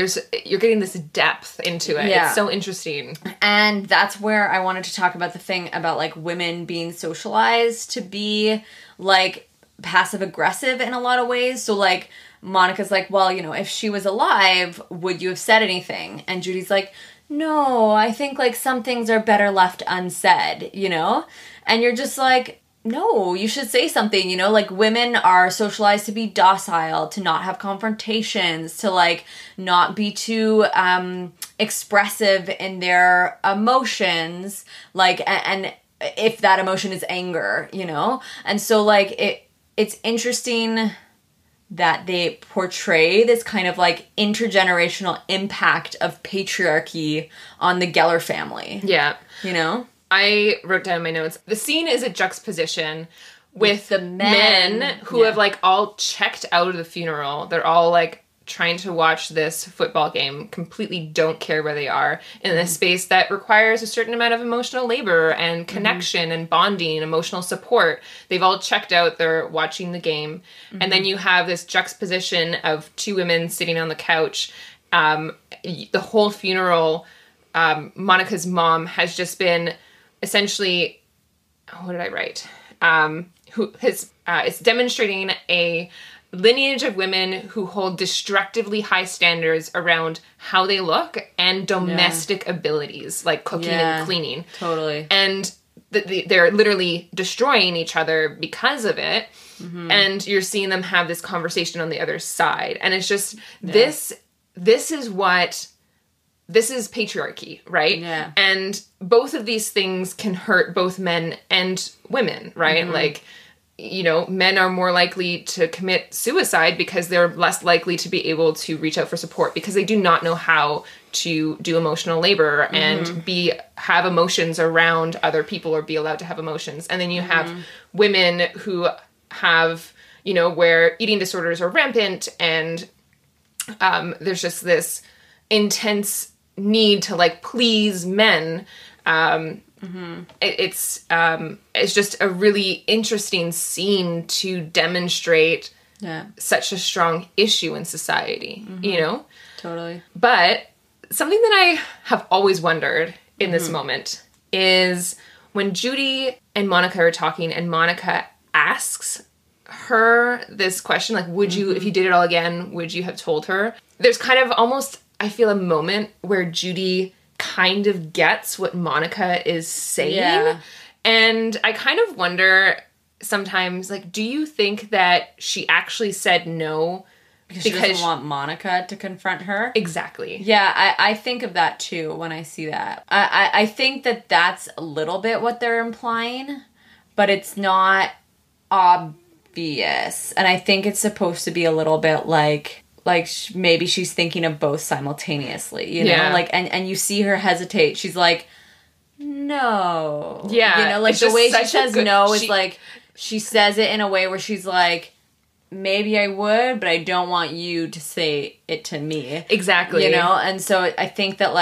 You're getting this depth into it. Yeah. It's so interesting. And that's where I wanted to talk about the thing about, like, women being socialized to be, like, passive-aggressive in a lot of ways. So, like, Monica's like, well, you know, if she was alive, would you have said anything? And Judy's like, no, I think, like, some things are better left unsaid, you know? And you're just like, no, you should say something, you know, like women are socialized to be docile, to not have confrontations, to like not be too expressive in their emotions, like, and if that emotion is anger, you know? And so like it's interesting that they portray this kind of like intergenerational impact of patriarchy on the Geller family. Yeah. You know? I wrote down in my notes, the scene is a juxtaposition with the men who have like all checked out of the funeral. They're all like trying to watch this football game, completely don't care where they are, in a space that requires a certain amount of emotional labor and connection and bonding and emotional support. They've all checked out, they're watching the game. And then you have this juxtaposition of two women sitting on the couch. The whole funeral, Monica's mom has just been essentially, what did I write? It's demonstrating a lineage of women who hold destructively high standards around how they look and domestic abilities, like cooking and cleaning. Totally. And they're literally destroying each other because of it. Mm-hmm. And you're seeing them have this conversation on the other side. And it's just, this is patriarchy, right? Yeah. And both of these things can hurt both men and women, right? Mm-hmm. Like, you know, men are more likely to commit suicide because they're less likely to be able to reach out for support because they do not know how to do emotional labor and have emotions around other people or be allowed to have emotions. And then you have women who have, you know, where eating disorders are rampant and there's just this intense need to like please men. It's just a really interesting scene to demonstrate such a strong issue in society, you know? Totally. But something that I have always wondered in this moment is when Judy and Monica are talking and Monica asks her this question, like, would you, if you did it all again, would you have told her? There's kind of almost, I feel, a moment where Judy kind of gets what Monica is saying. Yeah. And I kind of wonder sometimes, like, do you think that she actually said no because she doesn't want Monica to confront her? Exactly. Yeah, I think of that too when I see that. I think that that's a little bit what they're implying, but it's not obvious. And I think it's supposed to be a little bit like maybe she's thinking of both simultaneously, you know? Like, and you see her hesitate. She's like, no. Yeah. You know, like the way she says no is like, she says it in a way where she's like, maybe I would, but I don't want you to say it to me. Exactly. You know? And so I think that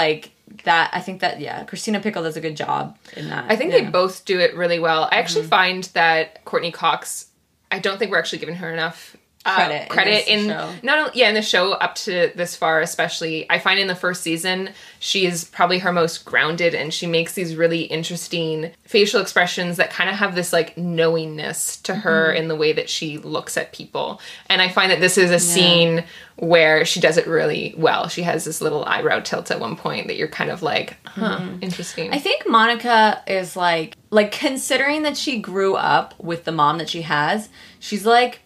Christina Pickle does a good job in that. I think they both do it really well. I actually find that Courtney Cox, I don't think we're actually giving her enough credit in the show up to this far, especially. I find in the first season she is probably her most grounded, and she makes these really interesting facial expressions that kind of have this like knowingness to her in the way that she looks at people. And I find that this is a scene where she does it really well. She has this little eyebrow tilt at one point that you're kind of like, interesting. I think Monica is like considering that she grew up with the mom that she has, she's like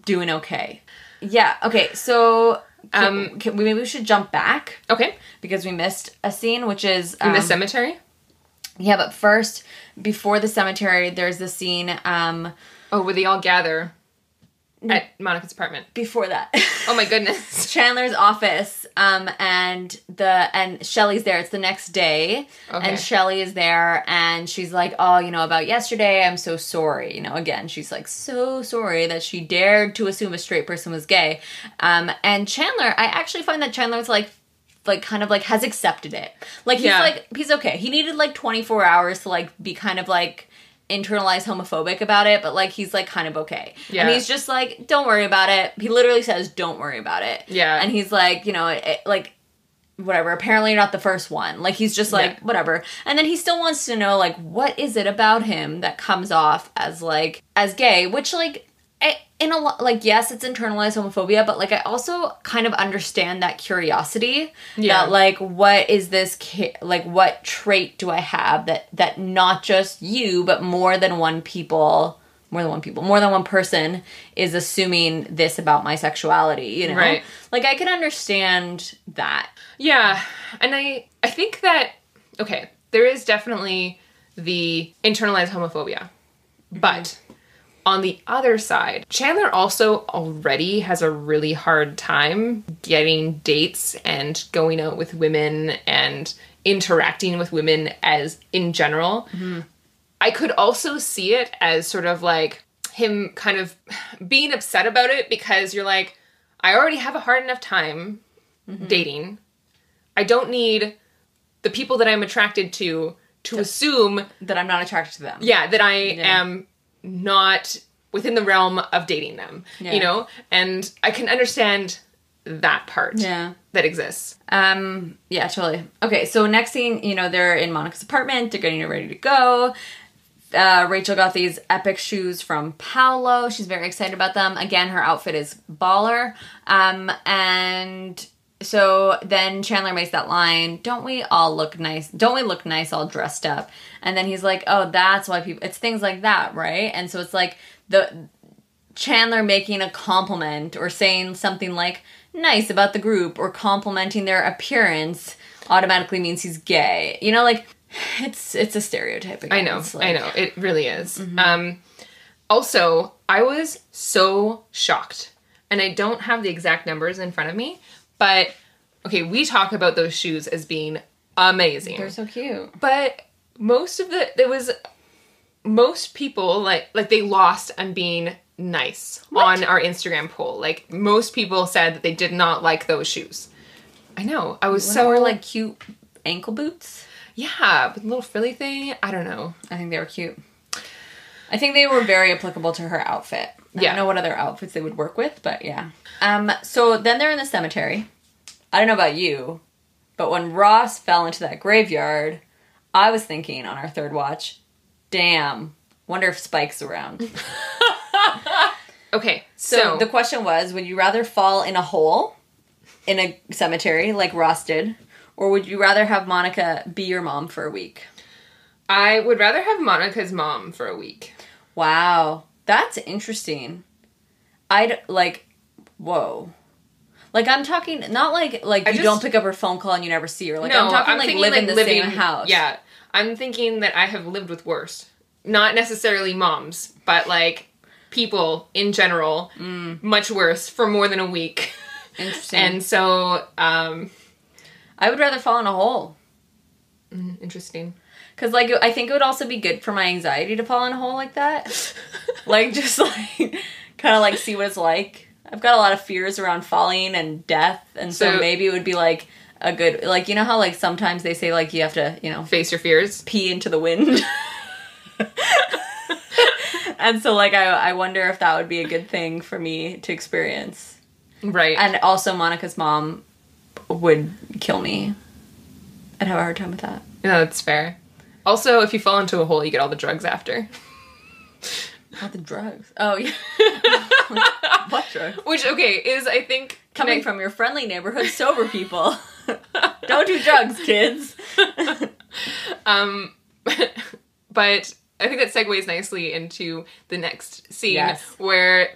doing okay. Yeah, okay, so maybe we should jump back. Okay. Because we missed a scene, which is... in the cemetery? Yeah, but first, before the cemetery, there's the scene... where they all gather at Monica's apartment. Before that. Oh my goodness. Chandler's office, and Shelley's there. It's the next day, and Shelley is there, and she's like, oh, you know, about yesterday, I'm so sorry. You know, again, she's like, so sorry that she dared to assume a straight person was gay. And Chandler, I actually find that Chandler's like kind of like has accepted it. Like, he's okay. He needed like 24 hours to like be kind of like internalized homophobic about it, but like he's like kind of okay. Yeah. And he's just like, don't worry about it. He literally says, don't worry about it. Yeah. And he's like, you know, like, whatever. Apparently you're not the first one. Like, he's just like, whatever. And then he still wants to know, like, what is it about him that comes off as, like, as gay? Which, like, in a lot, like, yes, it's internalized homophobia, but, like, I also kind of understand that curiosity. Yeah. That, like, what is this, like, what trait do I have that not just you, but more than one person is assuming this about my sexuality, you know? Right. Like, I can understand that. Yeah. And I think that, okay, there is definitely the internalized homophobia, but on the other side, Chandler also already has a really hard time getting dates and going out with women and interacting with women as in general. Mm-hmm. I could also see it as sort of like him kind of being upset about it because you're like, I already have a hard enough time dating. I don't need the people that I'm attracted to assume that I'm not attracted to them. Yeah, that I am not within the realm of dating them, you know? And I can understand that part that exists. Yeah, totally. Okay, so next thing, you know, they're in Monica's apartment. They're getting ready to go. Rachel got these epic shoes from Paolo. She's very excited about them. Again, her outfit is baller. And so then Chandler makes that line, don't we all look nice? Don't we look nice all dressed up? And then he's like, oh, that's why people... It's things like that, right? And so it's like the Chandler making a compliment or saying something like nice about the group or complimenting their appearance automatically means he's gay. You know, like... It's a stereotype again. I know, I know. It really is. Mm-hmm. Also, I was so shocked. And I don't have the exact numbers in front of me. But, okay, we talk about those shoes as being amazing. They're so cute. But most people, like they lost on being nice on our Instagram poll. Like, most people said that they did not like those shoes. I know. I was so... Or, like, cute ankle boots? Yeah, with a little frilly thing. I don't know. I think they were cute. I think they were very applicable to her outfit. I don't know what other outfits they would work with, but yeah. So then they're in the cemetery. I don't know about you, but when Ross fell into that graveyard, I was thinking on our third watch, damn, wonder if Spike's around. Okay, so the question was, would you rather fall in a hole in a cemetery like Ross did, or would you rather have Monica be your mom for a week? I would rather have Monica's mom for a week. Wow. That's interesting. Whoa. Like, I'm talking, not like you don't pick up her phone call and you never see her. Like, no, I'm talking live in the same house. Yeah. I'm thinking that I have lived with worse. Not necessarily moms, but, like, people in general, much worse for more than a week. Interesting. And so, I would rather fall in a hole. Interesting. Because, like, I think it would also be good for my anxiety to fall in a hole like that. Like, just, like, kind of, like, see what it's like. I've got a lot of fears around falling and death, and so maybe it would be, like, a good... Like, you know how, like, sometimes they say, like, you have to, you know... Face your fears? Pee into the wind. And so, like, I wonder if that would be a good thing for me to experience. Right. And also, Monica's mom would kill me. I'd have a hard time with that. Yeah, that's fair. Also, if you fall into a hole, you get all the drugs after. All the drugs? Oh, yeah. What drugs? Which, okay, is, I think... Coming from your friendly neighborhood sober people. Don't do drugs, kids. But I think that segues nicely into the next scene where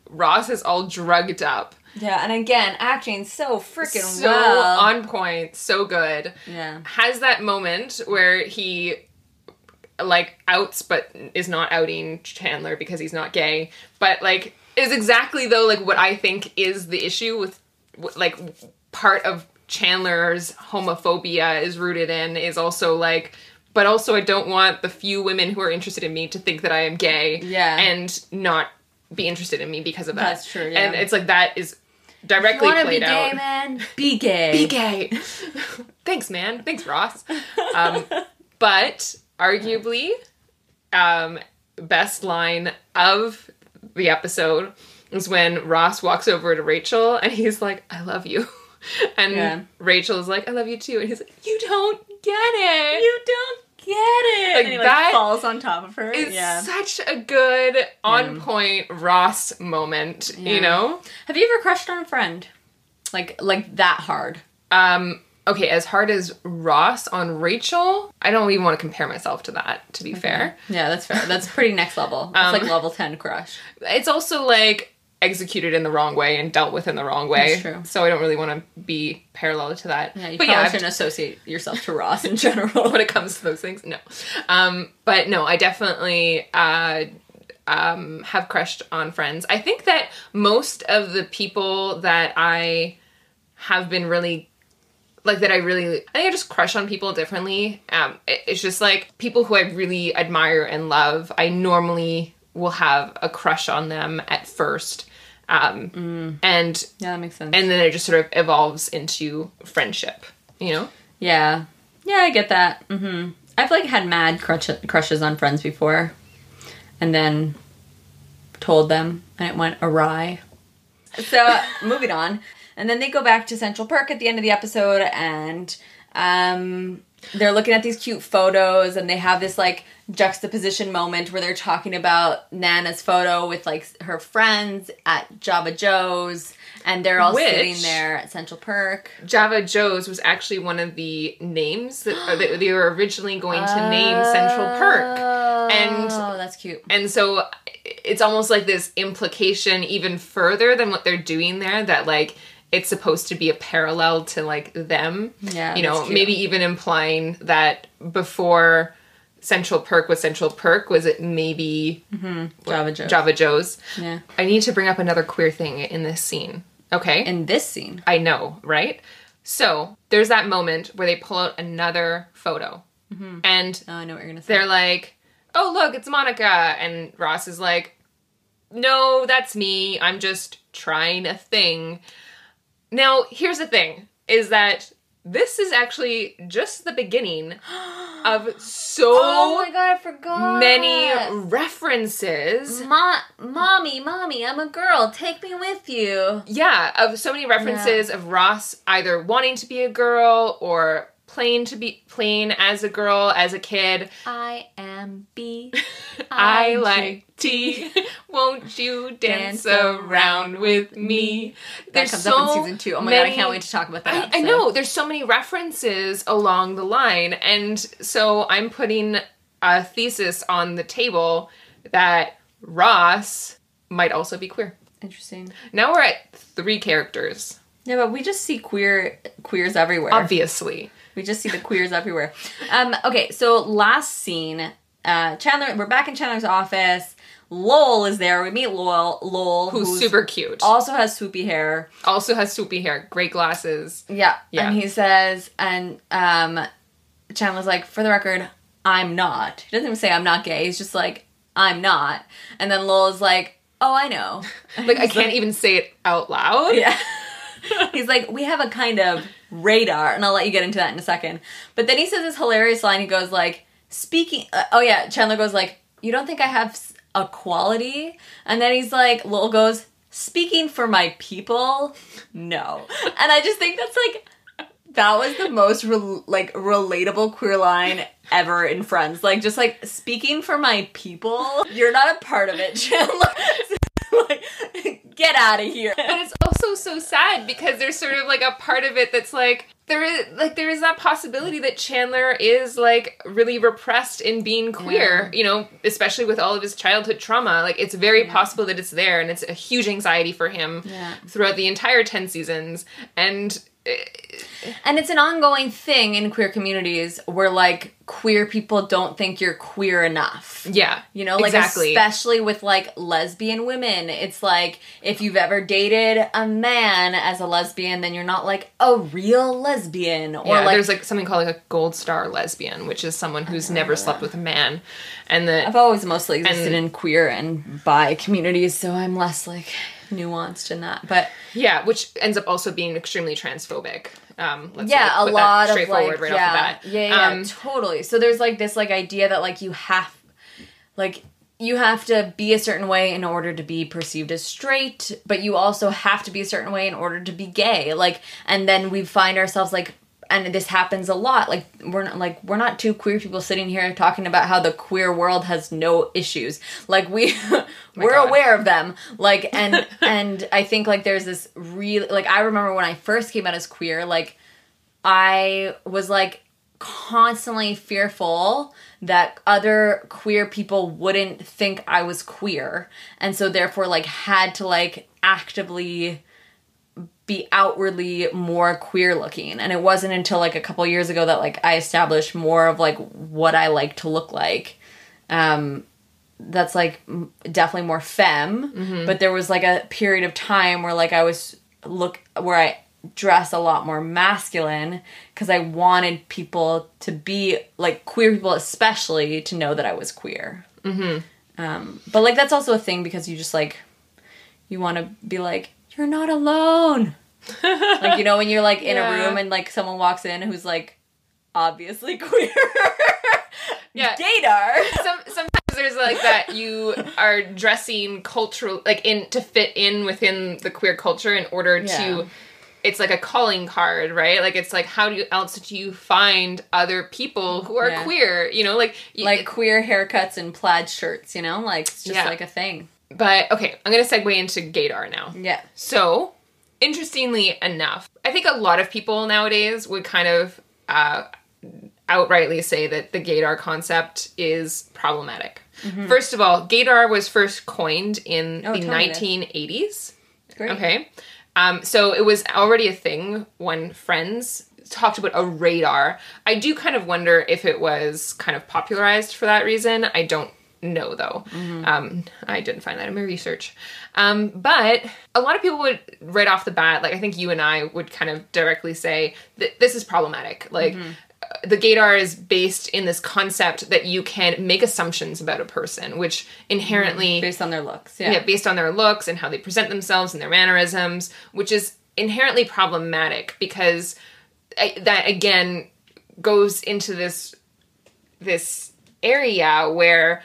Ross is all drugged up. Yeah, and again, acting so freaking well. So on point, so good. Yeah. Has that moment where he, like, outs but is not outing Chandler because he's not gay. But, like, is exactly, though, like, what I think is the issue with, like, part of Chandler's homophobia is rooted in is also, like... But also I don't want the few women who are interested in me to think that I am gay. Yeah. And not be interested in me because of that. That's true, yeah. And it's like that is directly played out. If you want to be gay, man, be gay. Be gay. Thanks, man. Thanks, Ross. But arguably, best line of the episode is when Ross walks over to Rachel and he's like, I love you. And Rachel is like, I love you too. And he's like, you don't get it. You don't it. Like, and he that falls on top of her. It's such a good, on point Ross moment, you know? Have you ever crushed on a friend? Like that hard? Okay, as hard as Ross on Rachel, I don't even want to compare myself to that, to be fair. Yeah, that's fair. That's pretty next level. It's like level 10 crush. It's also like executed in the wrong way and dealt with in the wrong way. That's true. So I don't really want to be parallel to that. Yeah, you probably shouldn't associate yourself to Ross in general. When it comes to those things, no. But no, I definitely have crushed on friends. I think that most of the people that I have been really... I think I just crush on people differently. It's just like people who I really admire and love, I normally will have a crush on them at first. And yeah, that makes sense. And then it just sort of evolves into friendship, you know? Yeah. Yeah, I get that. Mm-hmm. I've like had mad crushes on friends before and then told them and it went awry. So moving on. And then they go back to Central Perk at the end of the episode and they're looking at these cute photos and they have this like juxtaposition moment where they're talking about Nana's photo with like her friends at Java Joe's and they're all sitting there at Central Perk. Java Joe's was actually one of the names that they were originally going to name Central Perk. Oh, that's cute. And so it's almost like this implication even further than what they're doing there that like it's supposed to be a parallel to like them. Yeah, you know, maybe even implying that before Central Perk was it maybe Java Joe's. Yeah. I need to bring up another queer thing in this scene. Okay. In this scene. I know, right? So there's that moment where they pull out another photo. Mm-hmm. And I know what you're gonna say. They're like, oh look, it's Monica. And Ross is like, no, that's me. I'm just trying a thing. Now, here's the thing, is that this is actually just the beginning of so oh my God, I forgot. many references. Mommy, I'm a girl. Take me with you. Yeah, of so many references of Ross either wanting to be a girl or playing as a girl as a kid. I am B. I like T. Won't you dance around with me? That comes up in season 2. Oh my God, I can't wait to talk about that. I know. There's so many references along the line. And so I'm putting a thesis on the table that Ross might also be queer. Interesting. Now we're at 3 characters. Yeah, but we just see queers everywhere. Obviously. We just see the queers everywhere. Okay, so last scene, Chandler, we're back in Chandler's office. Lowell is there. We meet Lowell, who's super cute. Also has swoopy hair. Great glasses. Yeah. And he says, and Chandler's like, for the record, I'm not. He doesn't even say I'm not gay. He's just like, I'm not. And then Lowell is like, oh, I know. Like, I can't even say it out loud. Yeah. He's like, we have a kind of radar, and I'll let you get into that in a second. But then he says this hilarious line. He goes like, Chandler goes like, you don't think I have a quality? And then he's like, Lowell goes, speaking for my people, no. And I just think that's like, that was the most relatable queer line ever in Friends. Like, just like, speaking for my people, you're not a part of it, Chandler. Like, get out of here. But it's also so sad because there's sort of like a part of it that's like there is that possibility that Chandler is like really repressed in being queer, you know, especially with all of his childhood trauma. Like it's very possible that it's there and it's a huge anxiety for him throughout the entire 10 seasons. And it's an ongoing thing in queer communities where like queer people don't think you're queer enough. Yeah. You know, like especially with like lesbian women. It's like if you've ever dated a man as a lesbian, then you're not like a real lesbian. Or like there's like something called like a gold star lesbian, which is someone who's never slept with a man. And I've always mostly existed in queer and bi communities, so I'm less like nuanced in that. But yeah, which ends up also being extremely transphobic. A lot of straightforward right off the bat. Yeah, totally. So there's like this like idea that like you have to be a certain way in order to be perceived as straight, but you also have to be a certain way in order to be gay. Like, and then we find ourselves like and this happens a lot. Like, we're not two queer people sitting here talking about how the queer world has no issues. Like, we're aware of them. Like, and I think, like, there's this really, like, I remember when I first came out as queer, like, I was, like, constantly fearful that other queer people wouldn't think I was queer. And so, therefore, like, had to, like, actively be outwardly more queer looking. And it wasn't until like a couple years ago that like I established more of like what I like to look like. That's like definitely more femme, but there was like a period of time where like where I dress a lot more masculine because I wanted people to be like queer people, especially to know that I was queer. But like that's also a thing because you just like you want to be like, you're not alone. Like, you know, when you're like in a room and like someone walks in who's like obviously queer. Yeah. Gaydar. Sometimes there's like that you are dressing cultural, like to fit in within the queer culture in order to, it's like a calling card, right? Like it's like, how else do you find other people who are queer? You know, like queer haircuts and plaid shirts, you know, like it's just like a thing. But, okay, I'm going to segue into Gaydar now. Yeah. So, interestingly enough, I think a lot of people nowadays would kind of outrightly say that the Gaydar concept is problematic. First of all, Gaydar was first coined in the 1980s. Great. Okay. So, it was already a thing when Friends talked about a radar. I do kind of wonder if it was kind of popularized for that reason. I don't know, though. I didn't find that in my research. But a lot of people would, right off the bat, like I think you and I would kind of directly say that this is problematic. Like, the Gaydar is based in this concept that you can make assumptions about a person, which inherently... Based on their looks, Yeah, based on their looks and how they present themselves and their mannerisms, which is inherently problematic because that, again, goes into this area where...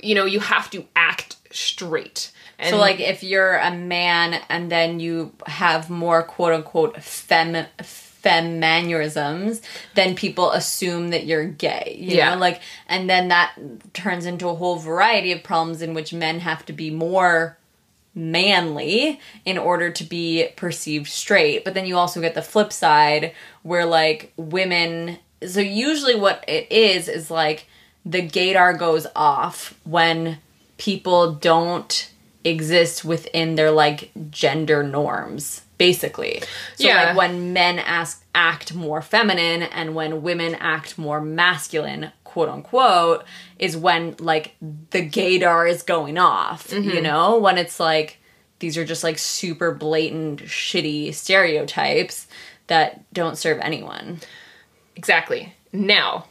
you know, you have to act straight. And so, like, if you're a man and then you have more quote-unquote femme mannerisms, then people assume that you're gay. You know? Like, and then that turns into a whole variety of problems in which men have to be more manly in order to be perceived straight. But then you also get the flip side where, like, women... So usually what it is like... the Gaydar goes off when people don't exist within their, like, gender norms, basically. So, like, when men act more feminine and when women act more masculine, quote-unquote, is when, like, the Gaydar is going off, you know? When it's, like, these are just, like, super blatant, shitty stereotypes that don't serve anyone. Exactly. Now...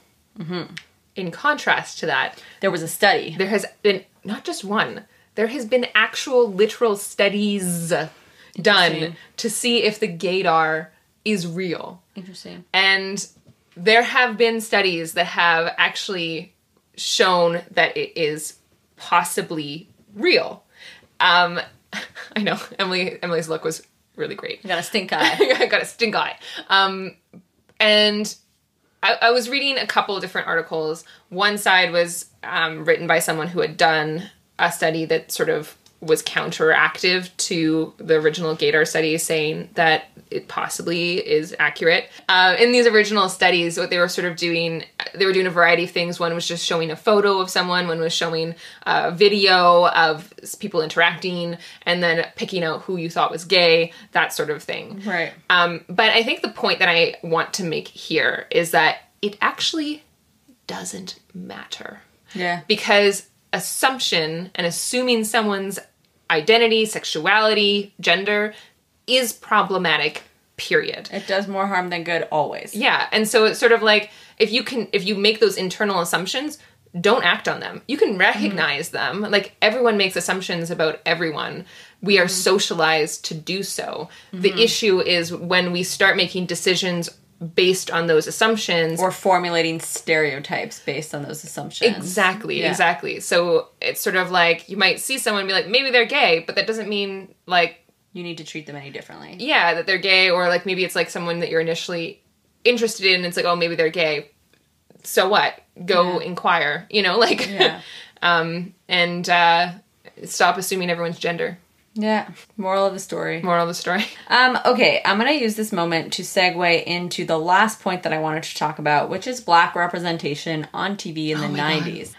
in contrast to that, there was a study. There has been not just one. There has been actual literal studies done to see if the Gaydar is real. Interesting. And there have been studies that have actually shown that it is possibly real. I know Emily's look was really great. I got a stink eye. I got a stink eye. And I was reading a couple of different articles. One side was written by someone who had done a study that sort of was counteractive to the original Gaydar study, saying that it possibly is accurate. In these original studies, what they were sort of doing, they were doing a variety of things. One was just showing a photo of someone, one was showing a video of people interacting, and then picking out who you thought was gay, that sort of thing. Right. But I think the point that I want to make here is that it actually doesn't matter. Yeah. Because assumption and assuming someone's identity, sexuality, gender is problematic, period. It does more harm than good always. Yeah. And so it's sort of like if you make those internal assumptions, don't act on them. You can recognize them. Like everyone makes assumptions about everyone. We are socialized to do so. The issue is when we start making decisions based on those assumptions. Or formulating stereotypes based on those assumptions. Exactly, exactly. So it's sort of like, you might see someone and be like, maybe they're gay, but that doesn't mean, like... you need to treat them any differently. Yeah, that they're gay, or like maybe it's like someone that you're initially interested in. It's like, oh, maybe they're gay. So what? Go inquire, you know, like, and stop assuming everyone's gender. Yeah. Moral of the story. Moral of the story. Okay, I'm going to use this moment to segue into the last point that I wanted to talk about, which is Black representation on TV in the 90s.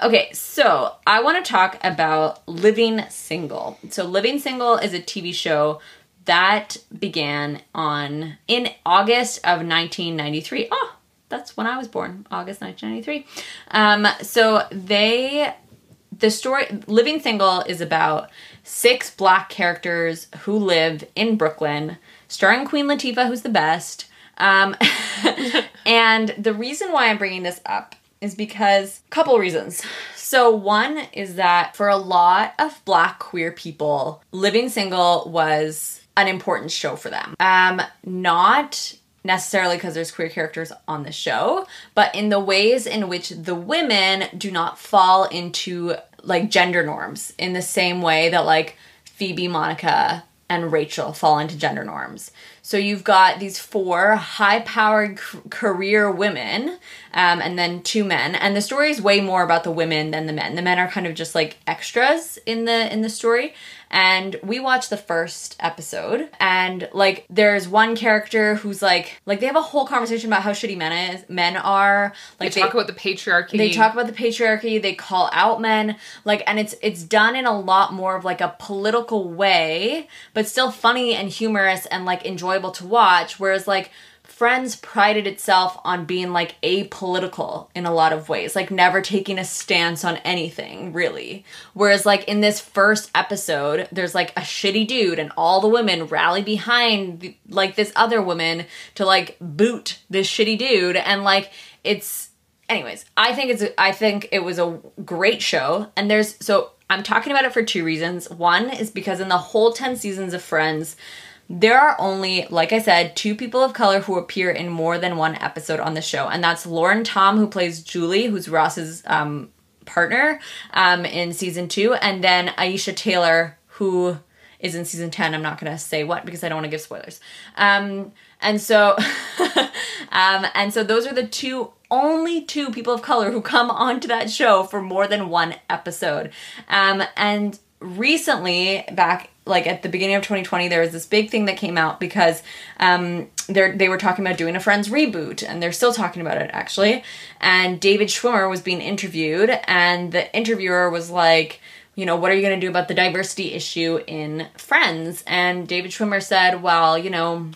Okay, so I want to talk about Living Single. So Living Single is a TV show that began in August of 1993. Oh, that's when I was born, August 1993. So the story, Living Single, is about 6 Black characters who live in Brooklyn, starring Queen Latifah, who's the best. And the reason why I'm bringing this up is because, couple reasons. So one is that for a lot of Black queer people, Living Single was an important show for them. Not necessarily because there's queer characters on the show, but in the ways in which the women do not fall into like gender norms in the same way that like Phoebe, Monica, and Rachel fall into gender norms. So you've got these 4 high-powered career women, and then 2 men. And the story is way more about the women than the men. The men are kind of just like extras in the story. And we watched the first episode, and like there's one character who's like they have a whole conversation about how shitty men are. Like they talk about the patriarchy. They talk about the patriarchy. They call out men, like, and it's done in a lot more of like a political way, but still funny and humorous and like enjoyable to watch. Whereas like Friends prided itself on being like apolitical in a lot of ways, like never taking a stance on anything really. Whereas like in this first episode, there's like a shitty dude and all the women rally behind like this other woman to like boot this shitty dude. And like anyways, I think it was a great show. And I'm talking about it for 2 reasons. One is because in the whole 10 seasons of Friends, there are only, like I said, 2 people of color who appear in more than 1 episode on the show. And that's Lauren Tom, who plays Julie, who's Ross's partner in season 2. And then Aisha Taylor, who is in season 10. I'm not going to say what because I don't want to give spoilers. And so those are the only 2 people of color who come onto that show for more than 1 episode. And recently, back like at the beginning of 2020, there was this big thing that came out because they were talking about doing a Friends reboot, and they're still talking about it actually. And David Schwimmer was being interviewed, and the interviewer was like, you know, what are you going to do about the diversity issue in Friends? And David Schwimmer said, well, you know,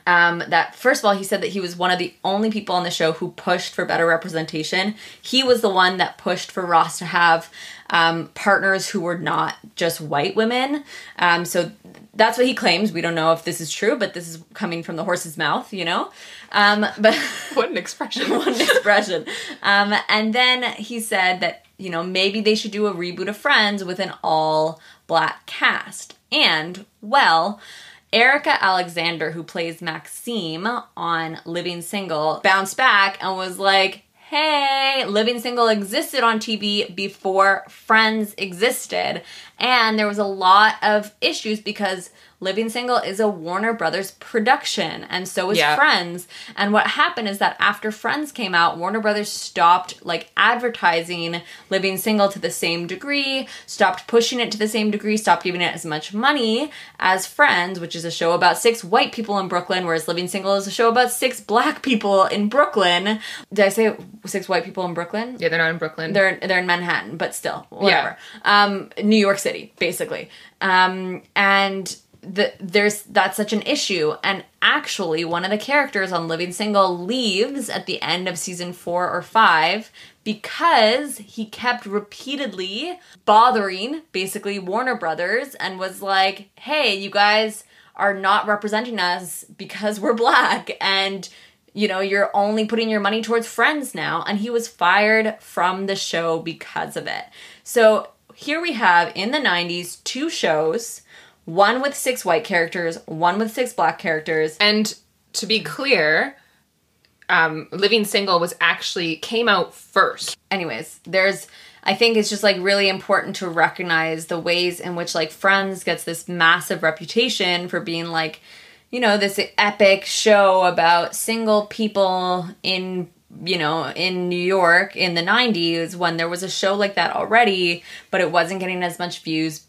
that first of all, he said that he was one of the only people on the show who pushed for better representation. He was the one that pushed for Ross to have partners who were not just white women. So that's what he claims. We don't know if this is true, but this is coming from the horse's mouth, you know? But what an expression. What an expression. And then he said that, you know, maybe they should do a reboot of Friends with an all-Black cast. And, well, Erica Alexander, who plays Maxime on Living Single, bounced back and was like, hey, Living Single existed on TV before Friends existed. And there was a lot of issues because Living Single is a Warner Brothers production, and so is Friends. And what happened is that after Friends came out, Warner Brothers stopped like advertising Living Single to the same degree, stopped pushing it to the same degree, stopped giving it as much money as Friends, which is a show about 6 white people in Brooklyn, whereas Living Single is a show about 6 Black people in Brooklyn. Did I say 6 white people in Brooklyn? Yeah, they're not in Brooklyn. They're in Manhattan, but still, whatever. Yeah. New York City, basically. And that's such an issue. And actually, one of the characters on Living Single leaves at the end of season 4 or 5 because he kept repeatedly bothering, basically, Warner Brothers and was like, hey, you guys are not representing us because we're Black, and you know, you're only putting your money towards Friends now. And he was fired from the show because of it. So here we have, in the 90s, 2 shows, one with 6 white characters, one with 6 Black characters. And to be clear, Living Single came out first. Anyways, I think it's just like really important to recognize the ways in which like Friends gets this massive reputation for being like, this epic show about single people in New York in the 90s, when there was a show like that already, but it wasn't getting as much views,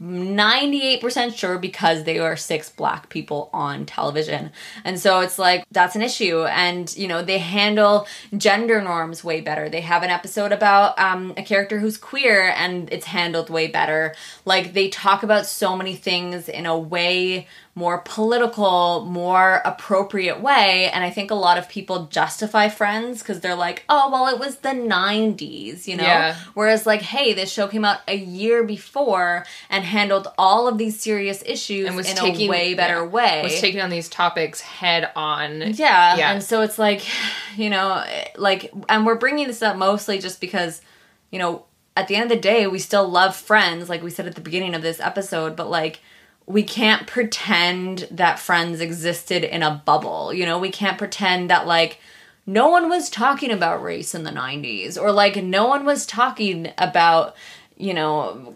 98% sure because they are 6 Black people on television. And so it's like, that's an issue. And, they handle gender norms way better. They have an episode about a character who's queer, and it's handled way better. Like, they talk about so many things in a way more political, more appropriate way. And I think a lot of people justify Friends because they're like, oh, well, it was the 90s, Yeah. Whereas like, hey, this show came out a year before and handled all of these serious issues and in a way better way. Was taking on these topics head on. Yeah. And so it's like, and we're bringing this up mostly just because, at the end of the day, we still love Friends, like we said at the beginning of this episode, but like, we can't pretend that Friends existed in a bubble. We can't pretend that, like, no one was talking about race in the 90s, or, like, no one was talking about,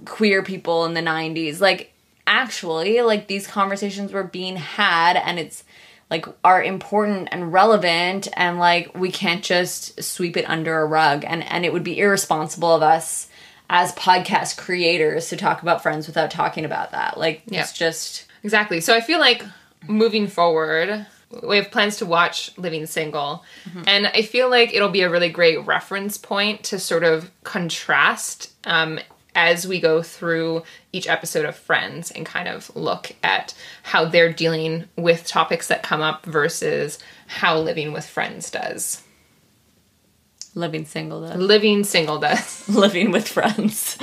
queer people in the 90s. Like, actually, like, these conversations were being had, and it's, like, are important and relevant, and, like, we can't just sweep it under a rug, and it would be irresponsible of us as podcast creators to talk about Friends without talking about that. Like, It's just... Exactly. So I feel like moving forward, we have plans to watch Living Single. Mm-hmm. And I feel like it'll be a really great reference point to sort of contrast as we go through each episode of Friends and kind of look at how they're dealing with topics that come up versus how Living with Friends does. Living Single does. Living Single does. Living with Friends.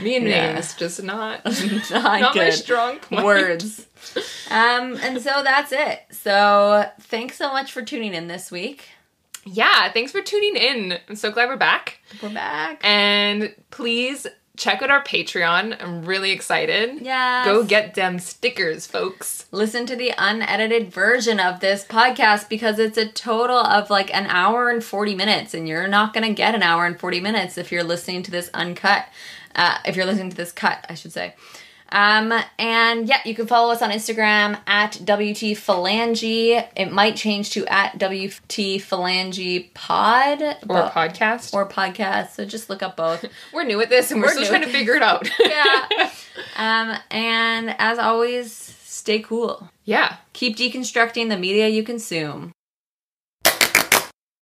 Me and names, just not good. My strong point. Words. And so that's it. So thanks so much for tuning in this week. Yeah, thanks for tuning in. I'm so glad we're back. We're back. And please check out our Patreon. I'm really excited. Yeah. Go get them stickers, folks. Listen to the unedited version of this podcast because it's a total of like an hour and 40 minutes, and you're not going to get an hour and 40 minutes if you're listening to this uncut. If you're listening to this cut, I should say. And yeah, you can follow us on Instagram at WT Phalange. It might change to at WT Phalange Pod. Or podcast. So just look up both. We're new at this and we're still trying to figure it out. Yeah. And as always, stay cool. Yeah. Keep deconstructing the media you consume.